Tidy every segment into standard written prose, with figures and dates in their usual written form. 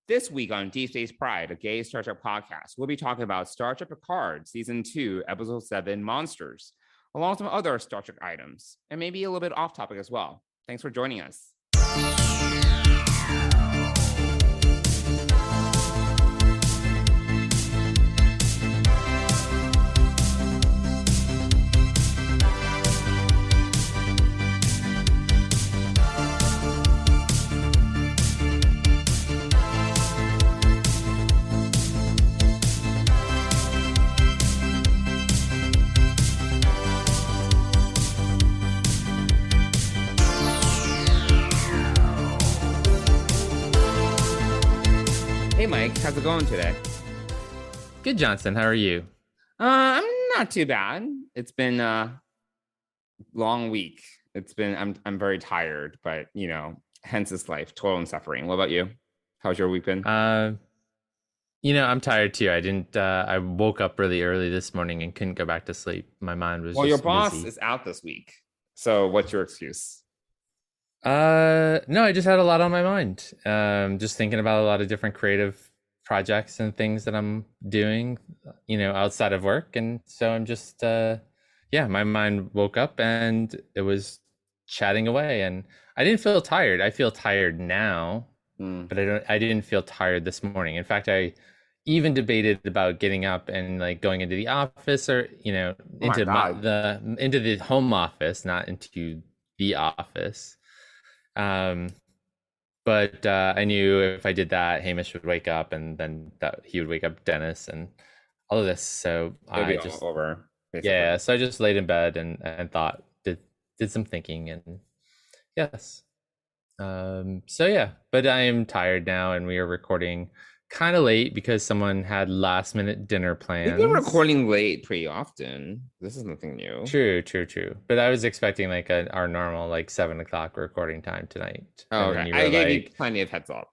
This week on Deep Space Pride, a gay Star Trek podcast, we'll be talking about Star Trek Picard, Season 2, Episode 7, Monsters, along with some other Star Trek items, and maybe a little bit off topic as well. Thanks for joining us. Hey, Mike, how's it going today? Good, Johnson. How are you? I'm not too bad. It's been a long week. I'm very tired, but hence this life, toil and suffering. What about you? How's your week been? I'm tired too. I woke up really early this morning and couldn't go back to sleep. My mind was Well, just your boss busy. is out this week. So what's your excuse? No, I just had a lot on my mind. Just thinking about a lot of different creative projects and things that I'm doing, outside of work. And so I'm just, my mind woke up and it was chatting away, and I didn't feel tired. I feel tired now, but I didn't feel tired this morning. In fact, I even debated about getting up and like going into the office or, into the home office, not into the office. But I knew if I did that, Hamish would wake up, and then that he would wake up Dennis and all of this. So I just over. Basically. Yeah. So I just laid in bed and thought, did some thinking, and yes. So yeah, but I am tired now, and we are recording kind of late because someone had last minute dinner plans. We've been recording late pretty often. This is nothing new. True. But I was expecting like our normal like 7 o'clock recording time tonight. Oh, okay. I gave you plenty of heads up.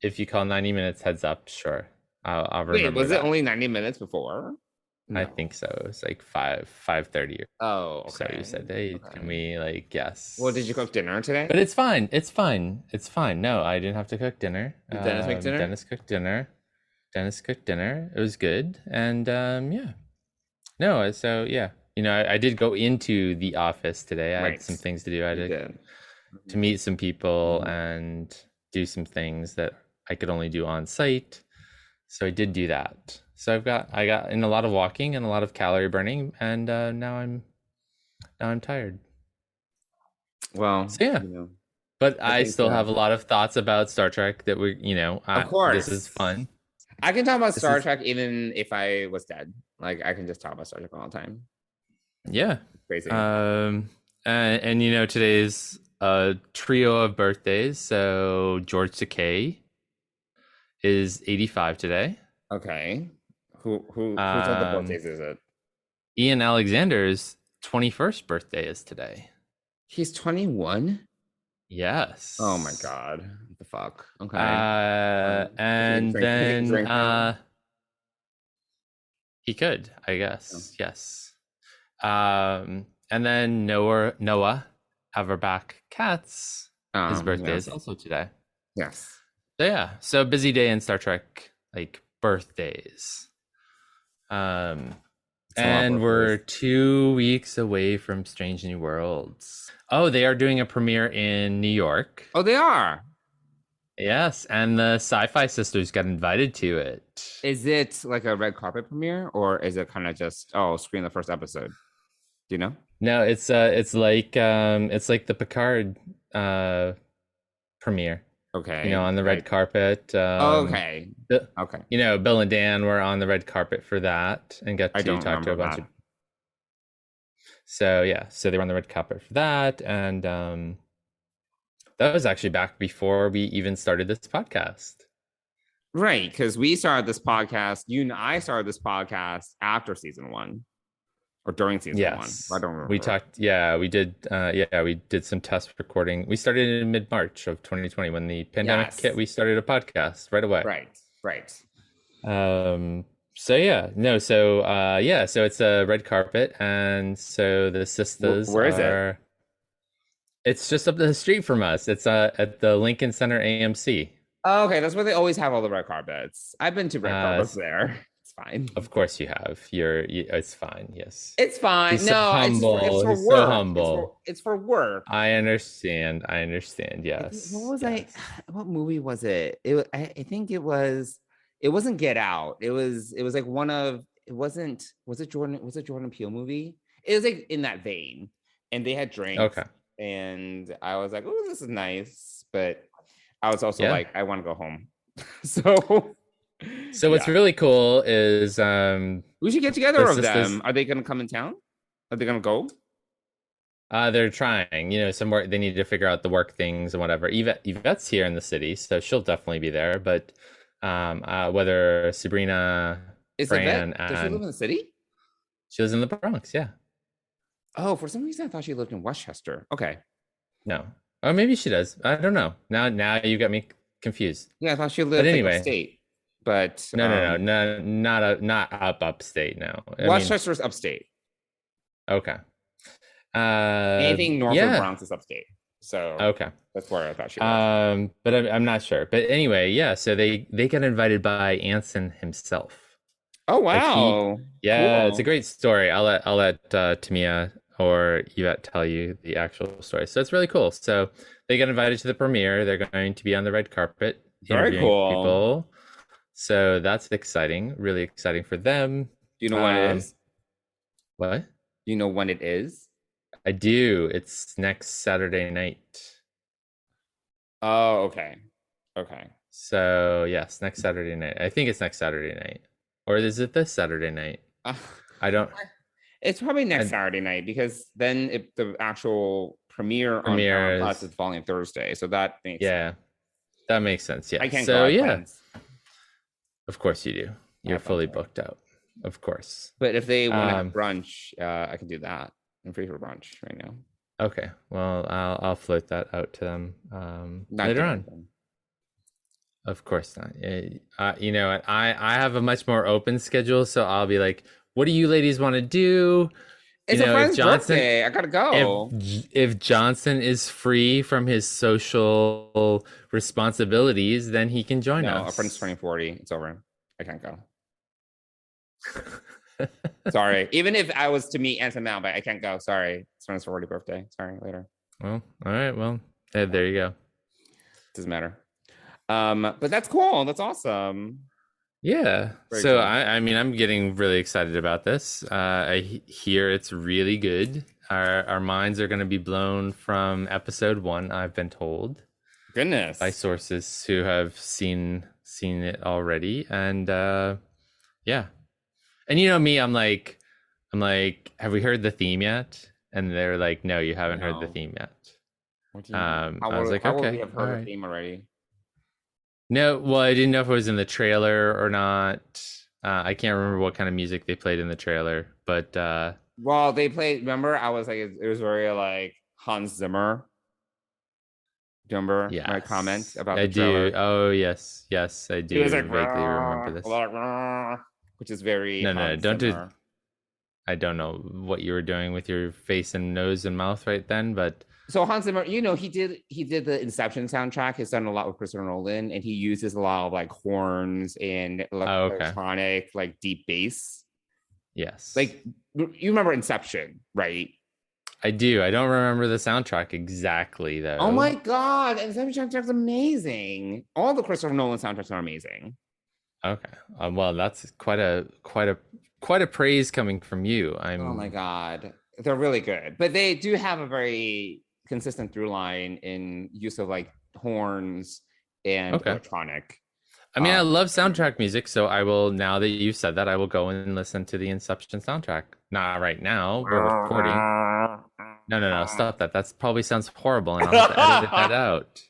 If you call 90 minutes heads up, sure. I'll remember. Wait, was it only 90 minutes before? No. I think so. It was like 5:30. Oh, okay. So you said, hey, can we yes. Well, did you cook dinner today? But it's fine. No, I didn't have to cook dinner. Did Dennis make dinner? Dennis cooked dinner. It was good. And yeah. No, so yeah. I did go into the office today. I had some things to do. I had to meet some people and do some things that I could only do on site. So I did do that. So I got in a lot of walking and a lot of calorie burning, and now I'm tired. Well, so yeah, but I still have a lot of thoughts about Star Trek that of course, this is fun. I can talk about Star Trek even if I was dead. Like I can just talk about Star Trek all the time. Yeah, crazy. And today's a trio of birthdays. So George Takei is 85 today. Okay. Whose other birthdays is it? Ian Alexander's 21st birthday is today. He's 21? Yes. Oh my god. What the fuck? Okay. And then he could, I guess. Oh. Yes. And then Noah Averbach Katz, his birthday is also today. Yes. So yeah. So busy day in Star Trek, like birthdays. And we're 2 weeks away from Strange New Worlds. Oh, they are doing a premiere in New York. Oh, they are? Yes, and the Sci-Fi Sisters got invited to it. Is it like a red carpet premiere, or is it kind of just screen the first episode? Do you know? No, it's like the Picard premiere. Okay. On the red carpet. Okay. Okay. Bill and Dan were on the red carpet for that and got to talk to a bunch of. So yeah, so they were on the red carpet for that, and that was actually back before we even started this podcast. Right, because we started this podcast. You and I started this podcast after season 1. Or during season 1. I don't remember. We talked, we did some test recording. We started in mid-March of 2020 when the pandemic hit. We started a podcast right away. Right. So it's a red carpet, and so the sisters. Where is it? It's just up the street from us. It's at the Lincoln Center AMC. Oh, okay, that's where they always have all the red carpets. I've been to red carpets Uh, there. It's fine. of course you have. It's fine. Yes. It's fine. He's so No, it's humble. for He's so work. humble. It's for work. I understand. I understand. What Yes. was I? Yes. What movie was it? I think it was. It wasn't Get Out. It was like one of. It wasn't. Was it Jordan? Was it Jordan Peele movie? It was like in that vein, and they had drinks, Okay. and I was like, "Oh, this is nice," but I was also Yeah. like, "I want to go home." So, So what's really cool is we should get together of this them. Are they going to come in town? Are they going to go? they're trying, some work. They need to figure out the work things and whatever. Yvette's here in the city, so she'll definitely be there. But whether Sabrina, Fran, Does she live in the city? she lives in the Bronx, yeah. Oh, for some reason I thought she lived in Westchester. Okay. No, or maybe she does. I don't know. Now you got me confused. Yeah, I thought she lived in upstate. But no, not upstate. No, Westchester's upstate. Okay. Anything north of Bronx is upstate. So okay, that's where I thought she was. But I'm not sure. But anyway, yeah. So they got invited by Anson himself. Oh wow! Yeah, cool. It's a great story. I'll let Tamia or Yvette tell you the actual story. So it's really cool. So they got invited to the premiere. They're going to be on the red carpet Very cool. People. So that's exciting. Really exciting for them. Do you know when it is? What? Do you know when it is? I do. It's next Saturday night. Oh, okay. Okay. So yes, next Saturday night. I think it's next Saturday night. Or is it this Saturday night? I don't. It's probably next Saturday night because then the actual premiere on Paramount Plus is falling Thursday. So that makes sense. That makes sense. Yeah. I can't go. Yeah. Plans. Of course you do. You're fully booked out. Of course. But if they want to have brunch, I can do that. I'm free for brunch right now. Okay. Well, I'll float that out to them later on. Of course not. I have a much more open schedule, so I'll be like, "What do you ladies want to do?" It's a friend's birthday. I gotta go. If Johnson is free from his social responsibilities, then he can join us. No, a friend's turning 40. It's over. I can't go. Sorry. Even if I was to meet Anson Mount, but I can't go. Sorry. It's friend's 40 birthday. Sorry. Later. Well, all right. Well, there you go. Doesn't matter. But that's cool. That's awesome. Yeah. Very so cool. I'm getting really excited about this. I hear it's really good. Our minds are going to be blown from episode 1, I've been told. Goodness. By sources who have seen it already. And yeah. And you know me, I'm like, have we heard the theme yet? And they're like, no, you haven't heard the theme yet. I was like, okay, we have heard the theme already. No, well, I didn't know if it was in the trailer or not. I can't remember what kind of music they played in the trailer, but well, they played. Remember, I was like, it was very like Hans Zimmer. Do you remember my comment about the trailer? Do. Oh yes, I do. It was like, vaguely remember this. Which is very don't Zimmer. I don't know what you were doing with your face and nose and mouth right then, but. So Hans Zimmer, he did the Inception soundtrack. He's done a lot with Christopher Nolan, and he uses a lot of like horns and electronic, like deep bass. Yes. Like you remember Inception, right? I do. I don't remember the soundtrack exactly though. Oh my god, Inception soundtrack's amazing. All the Christopher Nolan soundtracks are amazing. Okay. Well, that's quite a praise coming from you. Oh my god, they're really good, but they do have a very consistent through line in use of like horns and electronic. I mean, I love soundtrack music, so I will, now that you've said that, I will go and listen to the Inception soundtrack. Not right now, we're recording. No, stop that. That probably sounds horrible, and I'll have to edit that out.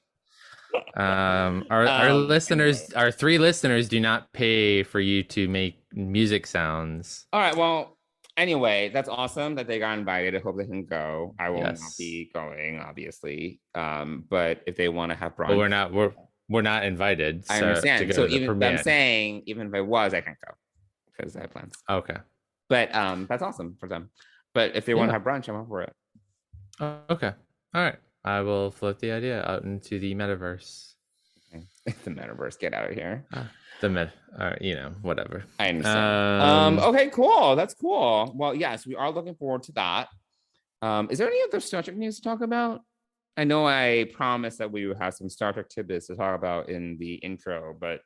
Our listeners, our 3 listeners do not pay for you to make music sounds. All right, well, anyway, that's awesome that they got invited. I hope they can go. I will not be going, obviously. But if they want to have brunch, well, we're not invited. I understand. So I'm saying, even if I was, I can't go because I have plans. Okay. But that's awesome for them. But if they want to have brunch, I'm up for it. Okay. All right. I will float the idea out into the metaverse. Okay. The metaverse, get out of here. Whatever. I understand. Okay, cool. That's cool. Well, yes, we are looking forward to that. Is there any other Star Trek news to talk about? I know I promised that we would have some Star Trek tidbits to talk about in the intro, but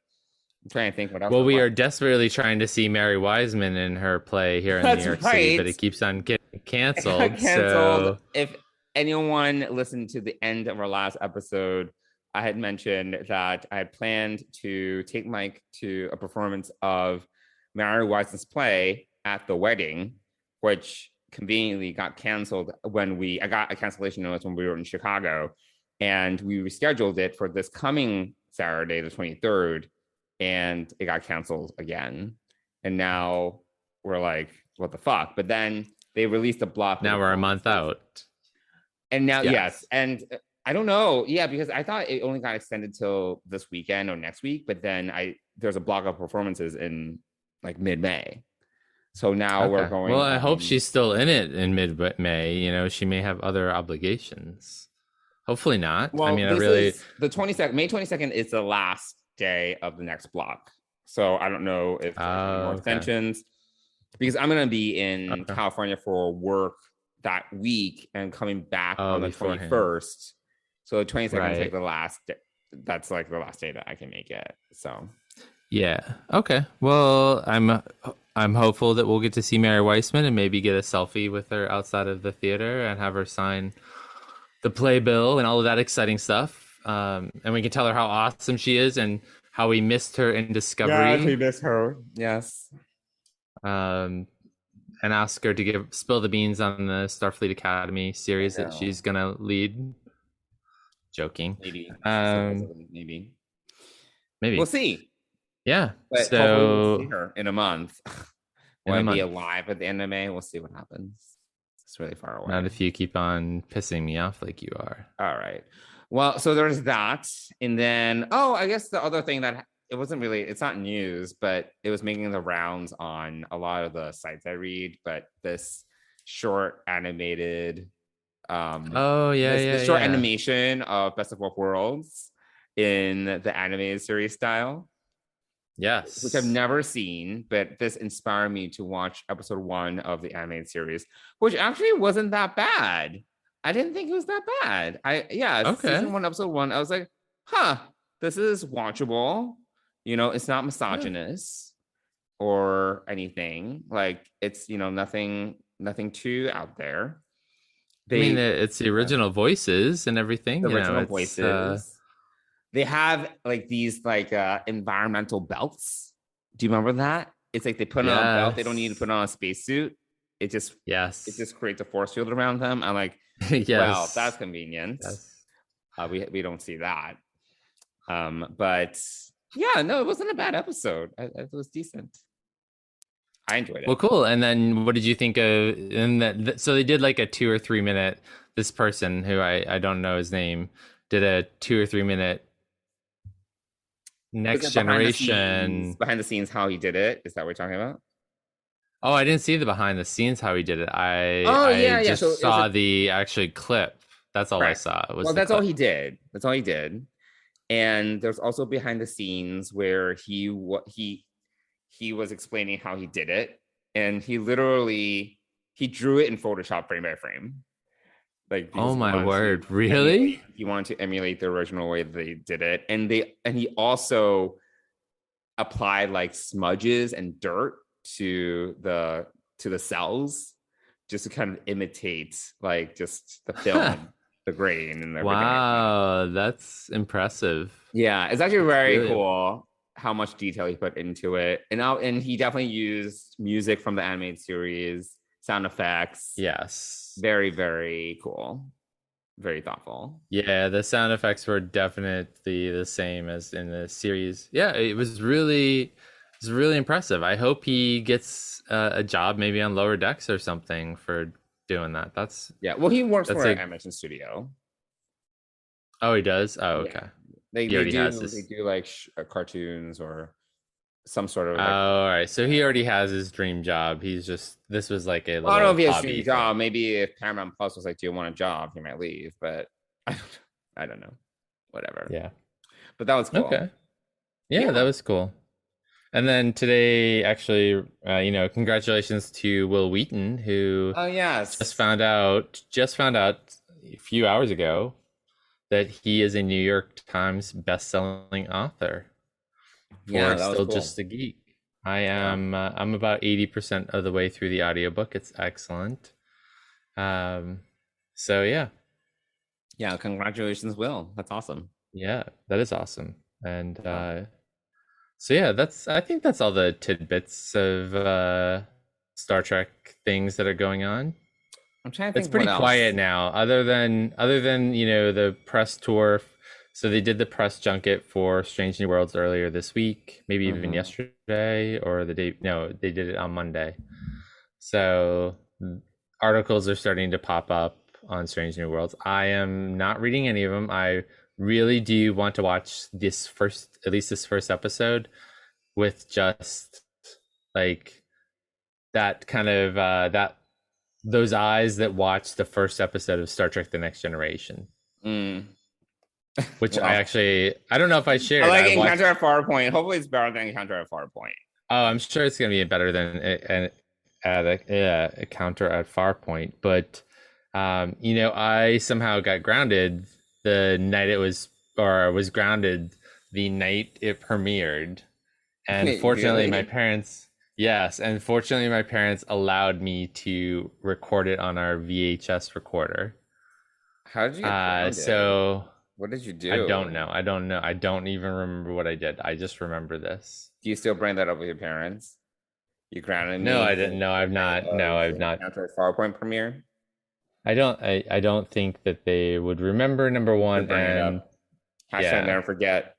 I'm trying to think what else. Well, we are desperately trying to see Mary Wiseman in her play here in New York City, but it keeps on getting canceled. So if anyone listened to the end of our last episode, I had mentioned that I had planned to take Mike to a performance of Mary Wiseman's play at the wedding, which conveniently got canceled I got a cancellation notice when we were in Chicago, and we rescheduled it for this coming Saturday, the 23rd, and it got canceled again. And now we're like, what the fuck? But then they released a block. Now we're a month out. And now, yes. And I don't know. Yeah, because I thought it only got extended till this weekend or next week, but then there's a block of performances in like mid-May. So now we're going. Well, I hope she's still in it in mid-May. She may have other obligations. Hopefully not. Well, I mean, the 22nd, May 22nd is the last day of the next block. So I don't know if there's more extensions, because I'm going to be in California for work that week and coming back on the 21st. So the 22nd is like the last day. That's like the last day that I can make it. So yeah. Okay. Well, I'm hopeful that we'll get to see Mary Wiseman and maybe get a selfie with her outside of the theater and have her sign the playbill and all of that exciting stuff. And we can tell her how awesome she is and how we missed her in Discovery. Yeah, we missed her. Yes. And ask her to spill the beans on the Starfleet Academy series that she's gonna lead. Joking. Maybe. Maybe. We'll see. Yeah. But so we'll see her in a month. Will I be alive at the end of May? We'll see what happens. It's really far away. Not if you keep on pissing me off like you are. All right. Well, so there's that. And then, I guess the other thing that it's not news, but it was making the rounds on a lot of the sites I read, but this short animated short animation of Best of Both Worlds in the animated series style. Yes. Which I've never seen, but this inspired me to watch episode 1 of the animated series, which actually wasn't that bad. I didn't think it was that bad. Season 1, episode 1, I was like, this is watchable. It's not misogynist or anything. Like, it's, nothing too out there. It's the original voices and everything. The original voices. They have like these environmental belts. Do you remember that? It's like they put on a belt. They don't need to put on a spacesuit. It just creates a force field around them. I'm like, well, that's convenient. Yes. We don't see that. But yeah, no, it wasn't a bad episode. It was decent. I enjoyed it. Well, cool. And then what did you think of? So they did like a 2 or 3 minute. This person who I don't know his name did a 2 or 3 minute. Next Generation behind the scenes how he did it. Is that what you're talking about? Oh, I didn't see the behind the scenes how he did it. I just saw the actual clip. That's all I saw. That's all he did. That's all he did. And there's also behind the scenes where he was explaining how he did it, and he drew it in Photoshop frame by frame. Like, oh my word, really? He wanted to emulate the original way they did it, and he also applied like smudges and dirt to the cells just to kind of imitate like just the film, the grain and everything. Wow, that's impressive. Yeah, it's actually very cool how much detail he put into it, and he definitely used music from the animated series, sound effects. Yes. Very, very cool. Very thoughtful. Yeah, the sound effects were definitely the same as in the series. Yeah, it was really impressive. I hope he gets a job maybe on Lower Decks or something for doing that. Well, he works for an animation studio. Oh, he does? Oh, okay. They do like cartoons or some sort of all right, so he already has his dream job. This was like a little I don't know if he has a dream job. Maybe if Paramount Plus was like, do you want a job, he might leave, but I don't know. Whatever. Yeah, but that was cool. Okay. Yeah, that was cool. And then today, actually, congratulations to Wil Wheaton, who Oh just yes. found out a few hours ago that he is a New York Times best-selling author Yeah, for that was Still cool. Just a Geek. I Yeah. am I'm about 80% of the way through the audiobook. It's excellent. Um, so yeah, Yeah, congratulations, Will. That's awesome. yeah, that is awesome. And Yeah. so yeah, I think that's all the tidbits of Star Trek things that are going on. I'm trying to It's think what pretty quiet else. now, other than the press tour. So they did the press junket for Strange New Worlds earlier this week, maybe even Hmm. yesterday or the day. No, they did it on Monday. So articles are starting to pop up on Strange New Worlds. I am not reading any of them. I really do want to watch at least this first episode, with just like that kind of that those eyes that watched the first episode of Star Trek: The Next Generation, Mm. which Well, I don't know if I I shared. like I watched. Encounter at Farpoint. Hopefully, it's better than Encounter at Farpoint. Oh, I'm sure it's gonna be better than a counter at Farpoint, but I somehow got grounded the night it was, or was grounded the night it premiered. And Wait, fortunately, my really? parents, yes, and fortunately, my parents allowed me to record it on our VHS recorder. How did you get grounded? So What did you I do? don't know. I don't know. I don't even remember what I did. I just remember this. Do you still bring that up with your parents? You grounded No, me I for didn't. No, the I've night not. No, of I've the not. Encounter at Farpoint premiere. I don't think that they would remember, number To one, bring it and up. Hashtag yeah. never forget.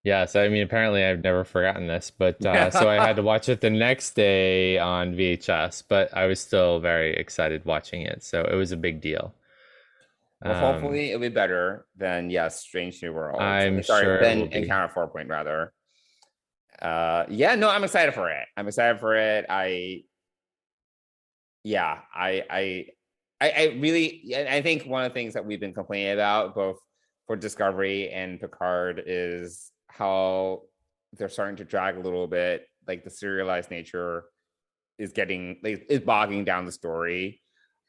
Yeah, so I mean, apparently I've never forgotten this, but so I had to watch it the next day on VHS, but I was still very excited watching it, so it was a big deal. Well, Um, hopefully it'll be better than yes, Strange New Worlds. I'm Sorry, sure it then will be. Encounter Farpoint rather. Yeah, no, I'm excited for it. I'm excited for it. Yeah, I really, I think one of the things that we've been complaining about both for Discovery and Picard is how they're starting to drag a little bit. Like the serialized nature is getting like is bogging down the story.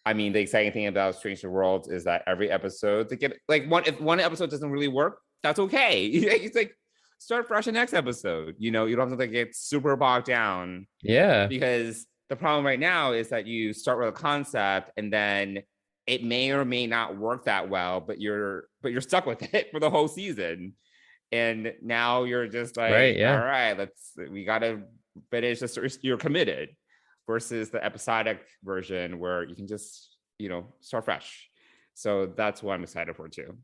I mean, the exciting thing about Strange New Worlds is that every episode they get like if one episode doesn't really work, that's okay. It's like start fresh the next episode. You know, you don't have to like get super bogged down Yeah, because the problem right now is that you start with a concept and then it may or may not work that well, but you're stuck with it for the whole season. And now you're just right, like, all yeah. right, we gotta finish this. You're committed versus the episodic version where you can just, start fresh. So that's what I'm excited for too.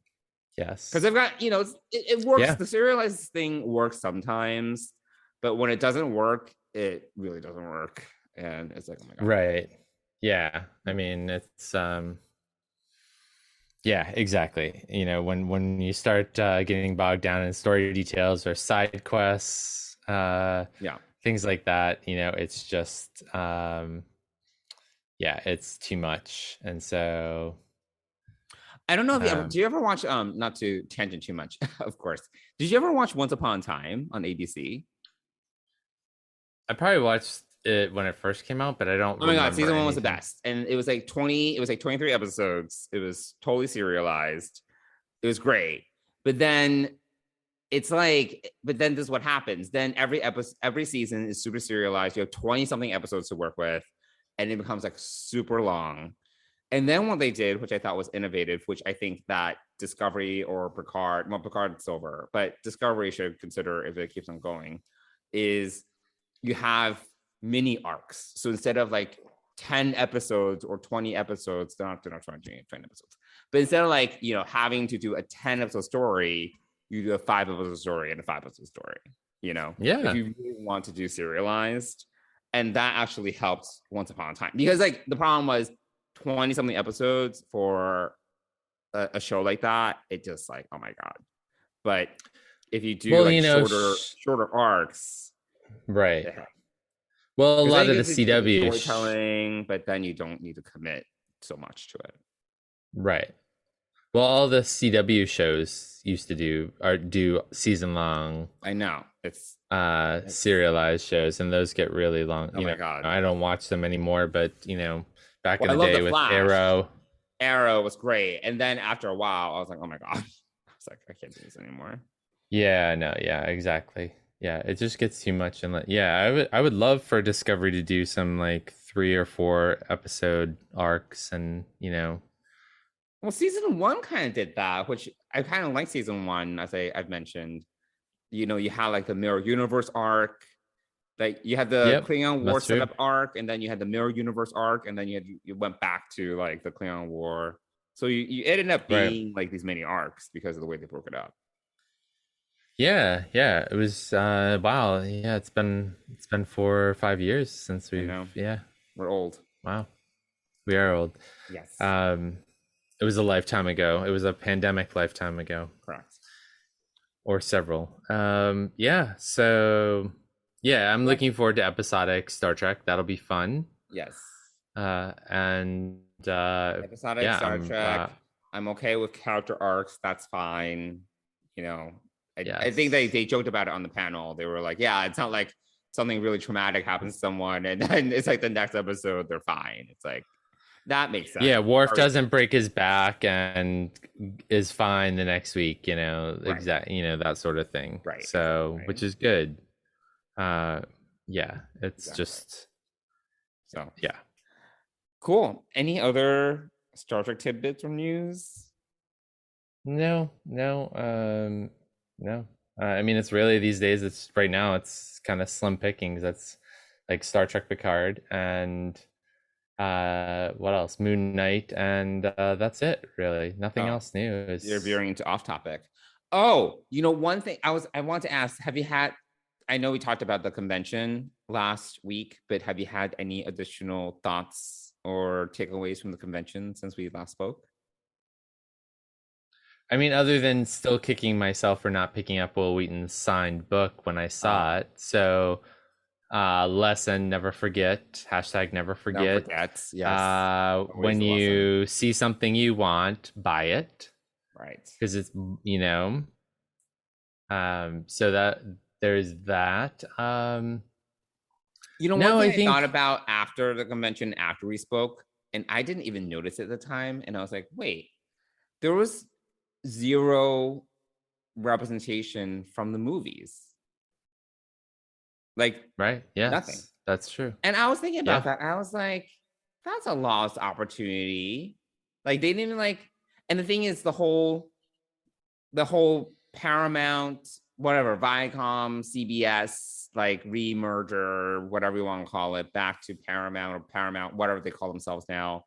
Because Yes. they've got, it works. Yeah. The serialized thing works sometimes, but when it doesn't work, it really doesn't work. And it's like, oh my God. Right. Yeah. I mean, it's yeah, exactly. When you start getting bogged down in story details or side quests, Yeah. things like that, it's just yeah, it's too much. And so I don't know if um do you ever watch, not to tangent too much, of course. Did you ever watch Once Upon a Time on ABC? I probably watched it when it first came out, but I don't Oh my God, remember season one was the anything. best. And it was like 23 episodes. It was totally serialized. It was great. But then this is what happens. Then every season is super serialized. You have 20 something episodes to work with, and it becomes like super long. And then what they did, which I thought was innovative, which I think that Discovery or Picard, well, Picard's over, but Discovery should consider if it keeps on going, is you have mini arcs. So instead of like 10 episodes or 20 episodes, they're not 20 episodes, but instead of like, having to do a 10 episode story, you do a 5 episode story and a 5 episode story, if Yeah. you really want to do serialized. And that actually helped Once Upon a Time because like the problem was 20 something episodes for a show like that. It just like, oh my God. But if you do Well, like shorter arcs, right. Well, a because then lot you of the get to do the CW storytelling, but then you don't need to commit so much to it. right. Well, all the CW shows used to do season long I know it's serialized shows, and those get really long. oh my God. I don't watch them anymore, but back Well, in I the love the day with Flash. Arrow. Arrow was great, and then after a while, I was like, oh my God. I was like, I can't do this anymore. Yeah, no, yeah, exactly. Yeah, it just gets too much, and yeah, I would love for Discovery to do some like 3 or 4 episode arcs, and Well, season one kind of did that, which I kind of like season one, as I've mentioned. You had like the Mirror Universe arc, like you had the yep, Klingon War that's true. setup arc, and then you had the Mirror Universe arc, and then you went back to like the Klingon War. So you ended up Right. being like these mini arcs because of the way they broke it up. Yeah, yeah, it was wow. Yeah, it's been 4 or 5 years since I we've know yeah. we're old. Wow, we are old. Yes, Um, it was a lifetime ago. It was a pandemic lifetime ago, correct. or several. Yeah. So, yeah, I'm Yeah. looking forward to episodic Star Trek. That'll be fun. Yes, And episodic yeah, Star Trek. I'm okay with character arcs. That's fine. I think yes. they joked about it on the panel. They were like, yeah, it's not like something really traumatic happens to someone, and then it's like the next episode they're fine. It's like that makes sense. Yeah, Worf Or- doesn't break his back and is fine the next week, Right. that sort of thing. Right, So, exactly. which is good. Yeah, it's Exactly. just So yeah. cool. Any other Star Trek tidbits or news? No, no, no. I mean, it's really these days. It's right now. It's kind of slim pickings. That's like Star Trek Picard and what else? Moon Knight, and that's it. Really, nothing else new. You're veering into off topic. Oh, one thing I want to ask, have you had, I know we talked about the convention last week, but have you had any additional thoughts or takeaways from the convention since we last spoke? I mean, other than still kicking myself for not picking up Wil Wheaton's signed book when I saw it. So, lesson: never forget. Hashtag never forget. Never forget. Yes. When you see something you want, buy it. Right. Because it's so that there's that. One thing I thought about after the convention, after we spoke, and I didn't even notice it at the time, and I was like, wait, there was zero representation from the movies. Like, right? Yes, nothing. That's true. And I was thinking about that. I was like, that's a lost opportunity. Like, they didn't even and the thing is, the whole Paramount, whatever, Viacom, CBS, like re-merger, whatever you want to call it, back to Paramount or Paramount, whatever they call themselves now.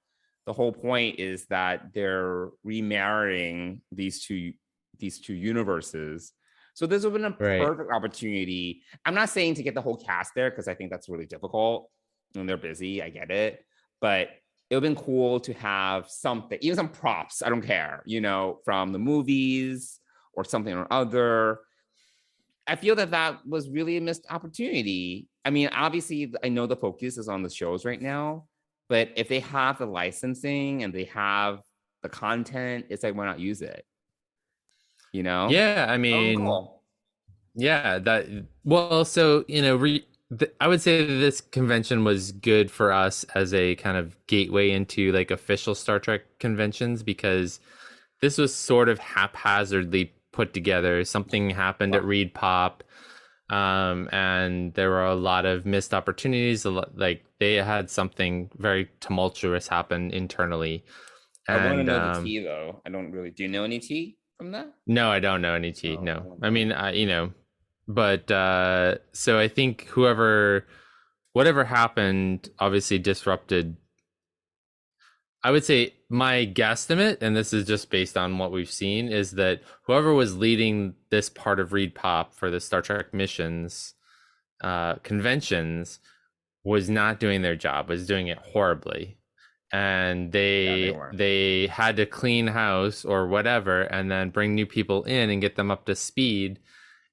The whole point is that they're remarrying these two universes. So this would have been a perfect opportunity. I'm not saying to get the whole cast there because I think that's really difficult and they're busy. I get it. But it would have been cool to have something, even some props. I don't care, from the movies or something or other. I feel that was really a missed opportunity. I mean, obviously, I know the focus is on the shows right now. But if they have the licensing and they have the content, it's like, why not use it? Yeah, I mean, yeah, so, I would say that this convention was good for us as a kind of gateway into like official Star Trek conventions, because this was sort of haphazardly put together. Something happened at Reed Pop. And there were a lot of missed opportunities. Like they had something very tumultuous happen internally. I want to know the tea though. I don't really. Do you know any tea from that? No, I don't know any tea. No, I mean, but so I think whatever happened, obviously disrupted. I would say my guesstimate, and this is just based on what we've seen, is that whoever was leading this part of Reed Pop for the Star Trek missions conventions was not doing their job, was doing it horribly. And they had to clean house or whatever, and then bring new people in and get them up to speed.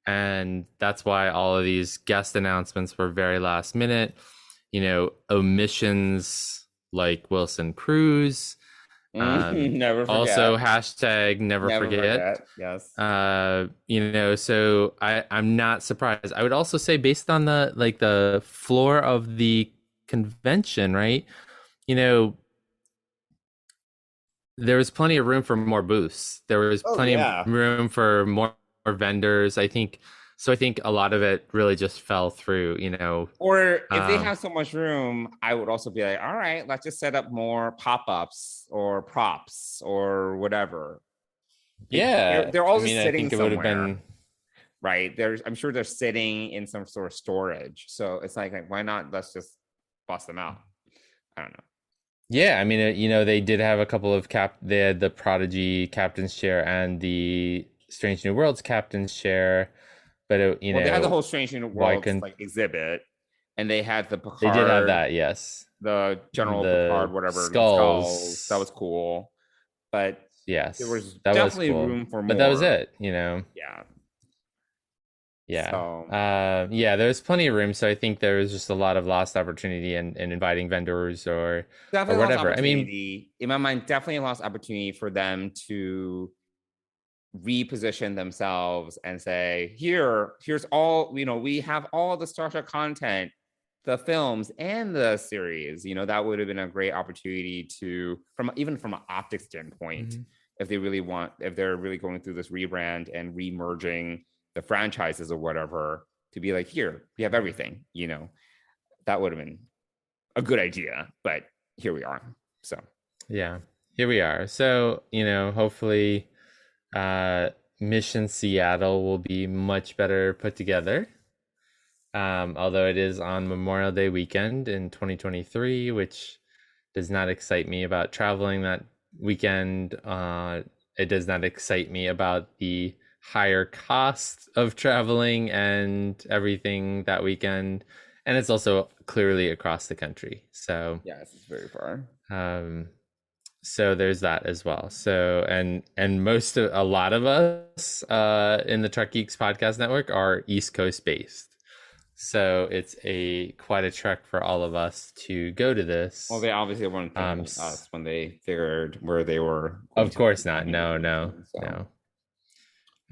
And that's why all of these guest announcements were very last minute. Omissions like Wilson Cruz, Never Also forget. hashtag never Never forget. forget. Yes. So I'm not surprised. I would also say based on the floor of the convention, right? You know, there was plenty of room for more booths. There was Oh plenty of yeah. room for more vendors. I think so. I think a lot of it really just fell through, you know. Or if they Um, have so much room, I would also be like, all right, let's just set up more pop-ups or props or whatever. yeah, They're all I mean, just I sitting think it would have somewhere, been. right? I'm sure they're sitting in some sort of storage. So it's like why not? Let's just bust them out. I don't know. Yeah, I mean, they did have a couple of They had the Prodigy Captain's Chair and the Strange New Worlds Captain's Chair, but Well, they had the whole Strange New why Worlds couldn't like exhibit, and they had the they did have Picard, that? Yes, the General Picard, the whatever, the skulls. That was skulls. cool, but there Yes, was that was definitely cool, room for but that was more. it. You know, Yeah. yeah, So yeah. There was plenty of room, so I think there was just a lot of lost opportunity in inviting vendors or definitely lost whatever. I mean, opportunity in my mind. Definitely lost opportunity for them to reposition themselves and say, here's all, we have all the Star Trek content, the films and the series. That would have been a great opportunity to, from an optics standpoint, mhm. if they're really going through this rebrand and remerging the franchises or whatever, to be like, here we have everything. That would have been a good idea, but here we are. So Yeah, here we are. So, hopefully uh Mission Seattle will be much better put together. Although it is on Memorial Day weekend in 2023, which does not excite me about traveling that weekend. It does not excite me about the higher cost of traveling and everything that weekend. And it's also clearly across the country. So, yes, it's very far. um, so there's that as well. So and a lot of us in the Trek Geeks podcast network are East Coast based. So it's quite a trek for all of us to go to Well, this. they obviously weren't thinking of us when they figured where they were going Of to course not. be No, no, convention. So no.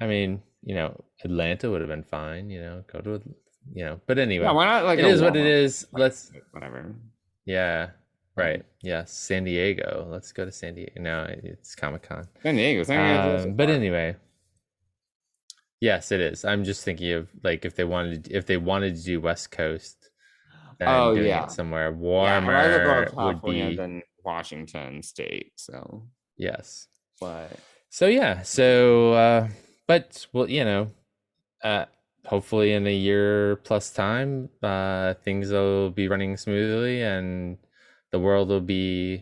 I mean, Atlanta would have been fine, go to, but yeah, anyway, why not like it a is what warm it up? is. Like, Let's, whatever. yeah, right. Yes. San Diego. Let's go to San Diego. No, it's Comic-Con. San Diego is so But far. anyway, yes, it is. I'm just thinking of like if they wanted to do West Coast, then Oh doing it yeah, somewhere yeah. I'd rather go warmer to would California be than Washington State. So, yes. but So yeah, but well, uh hopefully in a year plus time, things will be running smoothly and the world will you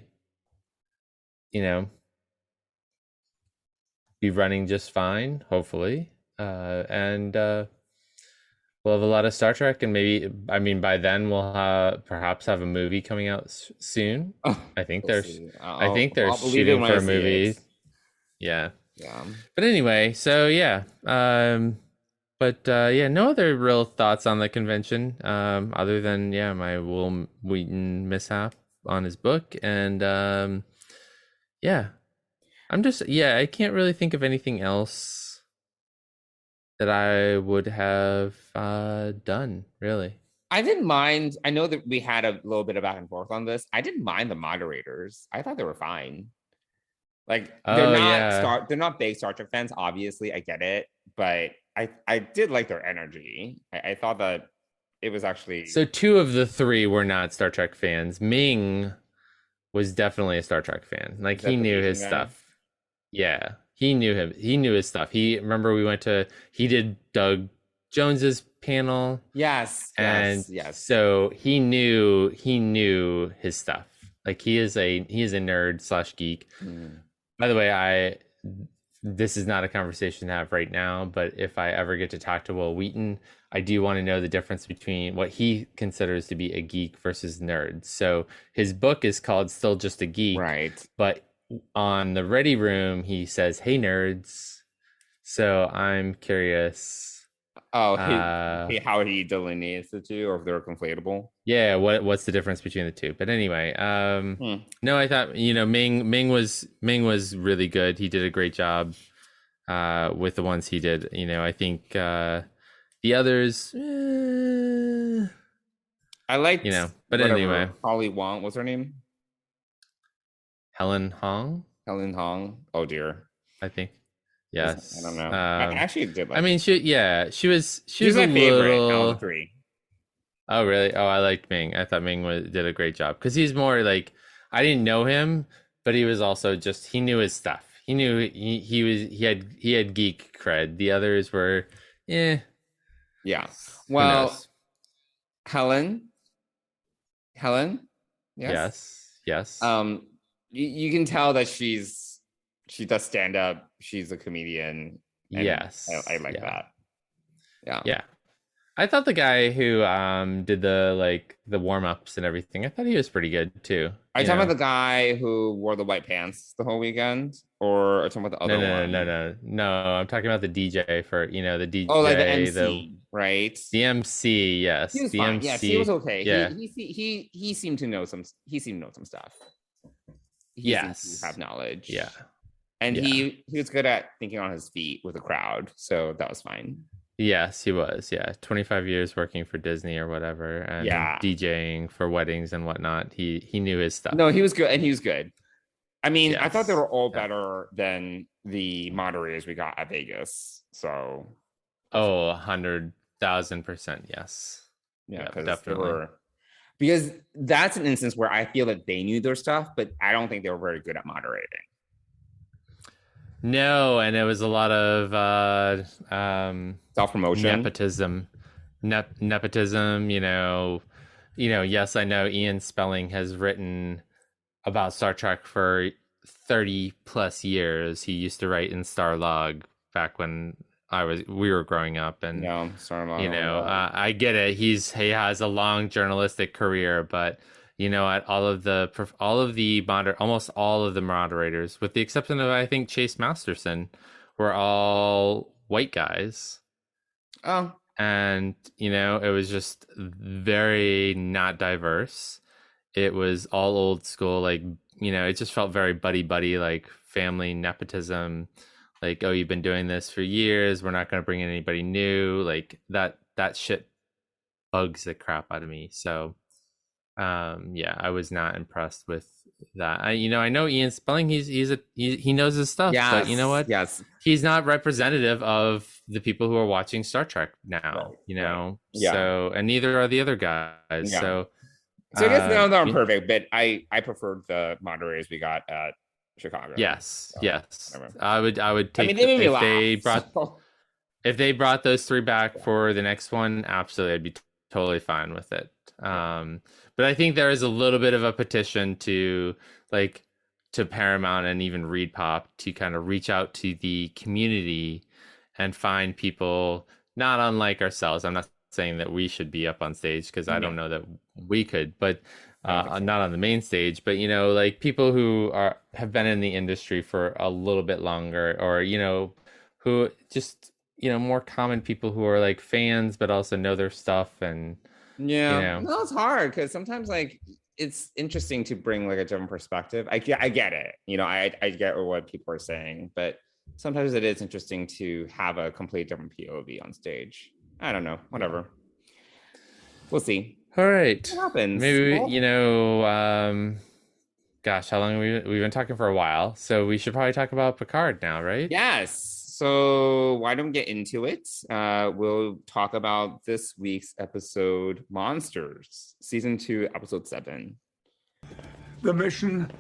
know, be running just fine, hopefully. And we'll have a lot of Star Trek, and maybe, I mean, by then we'll perhaps have a movie coming out soon. I think we'll they're, see. I think they're I'll believe it shooting when for I a see it. movie. Yeah. Yeah. But anyway, so yeah. But yeah, no other real thoughts on the convention, other than yeah, my Wil Wheaton mishap on his book, and yeah, I can't really think of anything else that I would have done really. I didn't mind. I know that we had a little bit of back and forth on this. I didn't mind the moderators. I thought they were fine. Like Oh yeah. they're not big Star Trek fans, obviously. I get it, but I did like their energy. I thought that it was actually So two of the three were not Star Trek fans. Ming was definitely a Star Trek fan. Like is he that the knew Asian his guy? stuff. Yeah, he knew him. He knew his stuff. Remember he did Doug Jones's panel, Yes, and yes, yes. so he knew his stuff. Like he is a nerd slash geek. Mm. By the way, this is not a conversation to have right now, but if I ever get to talk to Wil Wheaton, I do want to know the difference between what he considers to be a geek versus nerd. So his book is called Still Just a Geek, Right. but on the Ready Room, he says, "Hey nerds." So I'm curious Oh, how he delineates the two, or if they're conflatable. Yeah, what's the difference between the two? But anyway, no, I thought, Ming was really good. He did a great job with the ones he did. I think the others, I liked, but anyway, Holly Wong, what's her name? Helen Hong. Oh dear, I think. Yes. I don't know. I actually did like. I mean, she was my a favorite little... out of the three. Oh really? Oh, I liked Ming. I thought Ming did a great job because he's more like, I didn't know him, but he was also just, he knew his stuff. He knew he had geek cred. The others were, yeah. Well, Helen, yes. You can tell that she does stand up. She's a comedian. Yes, I like that. Yeah. I thought the guy who did the warm-ups and everything, I thought he was pretty good too. Are you talking about the guy who wore the white pants the whole weekend, or are you talking about the other one? No. I'm talking about the DJ for the DJ. Oh, like the MC, right? The MC, yes. He was fine. MC. Yes, he was okay. Yeah. He seemed to know some. He seemed to know some stuff. He seemed to have knowledge. Yeah. And he was good at thinking on his feet with a crowd, so that was fine. Yes, he was. Yeah, 25 years working for Disney or whatever, and DJing for weddings and whatnot. He knew his stuff. No, he was good, and he was good. I mean, I thought they were all better than the moderators we got at Vegas. So, 100,000%, yes. Yeah, definitely. Because that's an instance where I feel that they knew their stuff, but I don't think they were very good at moderating. No, and it was a lot of self-promotion, nepotism. Yes, I know Ian Spelling has written about Star Trek for 30 plus years. He used to write in Starlog back when we were growing up, and Starlog. I get it. He has a long journalistic career, but almost all of the moderators, with the exception of, I think, Chase Masterson, were all white guys. Oh. And, it was just very not diverse. It was all old school, it just felt very buddy, like family nepotism. Like, oh, you've been doing this for years. We're not going to bring in anybody new. Like that shit bugs the crap out of me. So, I was not impressed with that. I know Ian Spelling. He knows his stuff. Yes, but you know what? Yes, he's not representative of the people who are watching Star Trek now. Yeah. So, and neither are the other guys. Yeah. So I guess they're not perfect, but I preferred the moderators we got at Chicago. Yes, so, yes. Whatever. I would take. If they brought those three back for the next one, absolutely, I'd be totally fine with it. But I think there is a little bit of a petition to Paramount and even Reed Pop to kind of reach out to the community and find people not unlike ourselves. I'm not saying that we should be up on stage, because I don't know that we could, but not on the main stage, but people who have been in the industry for a little bit longer, or who just more common people who are like fans but also know their stuff. And no, it's hard because sometimes it's interesting to bring a different perspective. I get it. I get what people are saying, but sometimes it is interesting to have a complete different POV on stage. I don't know. Whatever. We'll see. All right. What happens? Maybe, gosh, how long we've been talking for a while. So we should probably talk about Picard now, right? Yes. So why don't we get into it? We'll talk about this week's episode, Monsters, Season 2, Episode 7. The mission,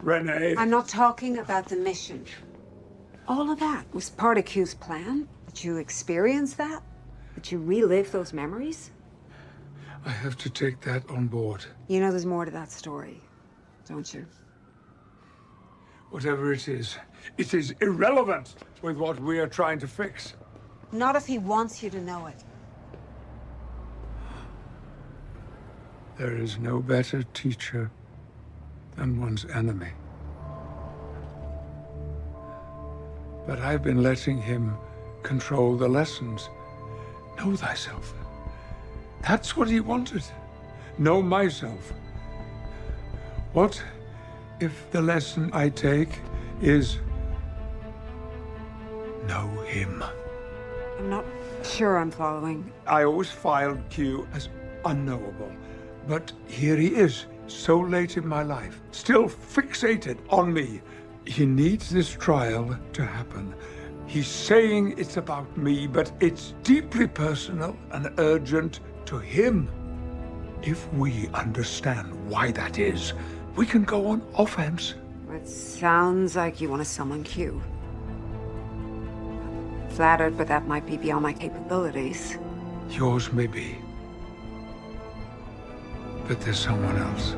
Renee. I'm not talking about the mission. All of that was part of Q's plan. Did you experience that? Did you relive those memories? I have to take that on board. You know there's more to that story, don't you? Whatever it is irrelevant with what we are trying to fix. Not if he wants you to know it. There is no better teacher than one's enemy. But I've been letting him control the lessons. Know thyself. That's what he wanted. Know myself. What if the lesson I take is know him? I'm not sure I'm following. I always filed Q as unknowable, but here he is, so late in my life, still fixated on me. He needs this trial to happen. He's saying it's about me, but it's deeply personal and urgent to him. If we understand why that is, we can go on offense. It sounds like you want to summon Q. Flattered, but that might be beyond my capabilities. Yours may be. But there's someone else.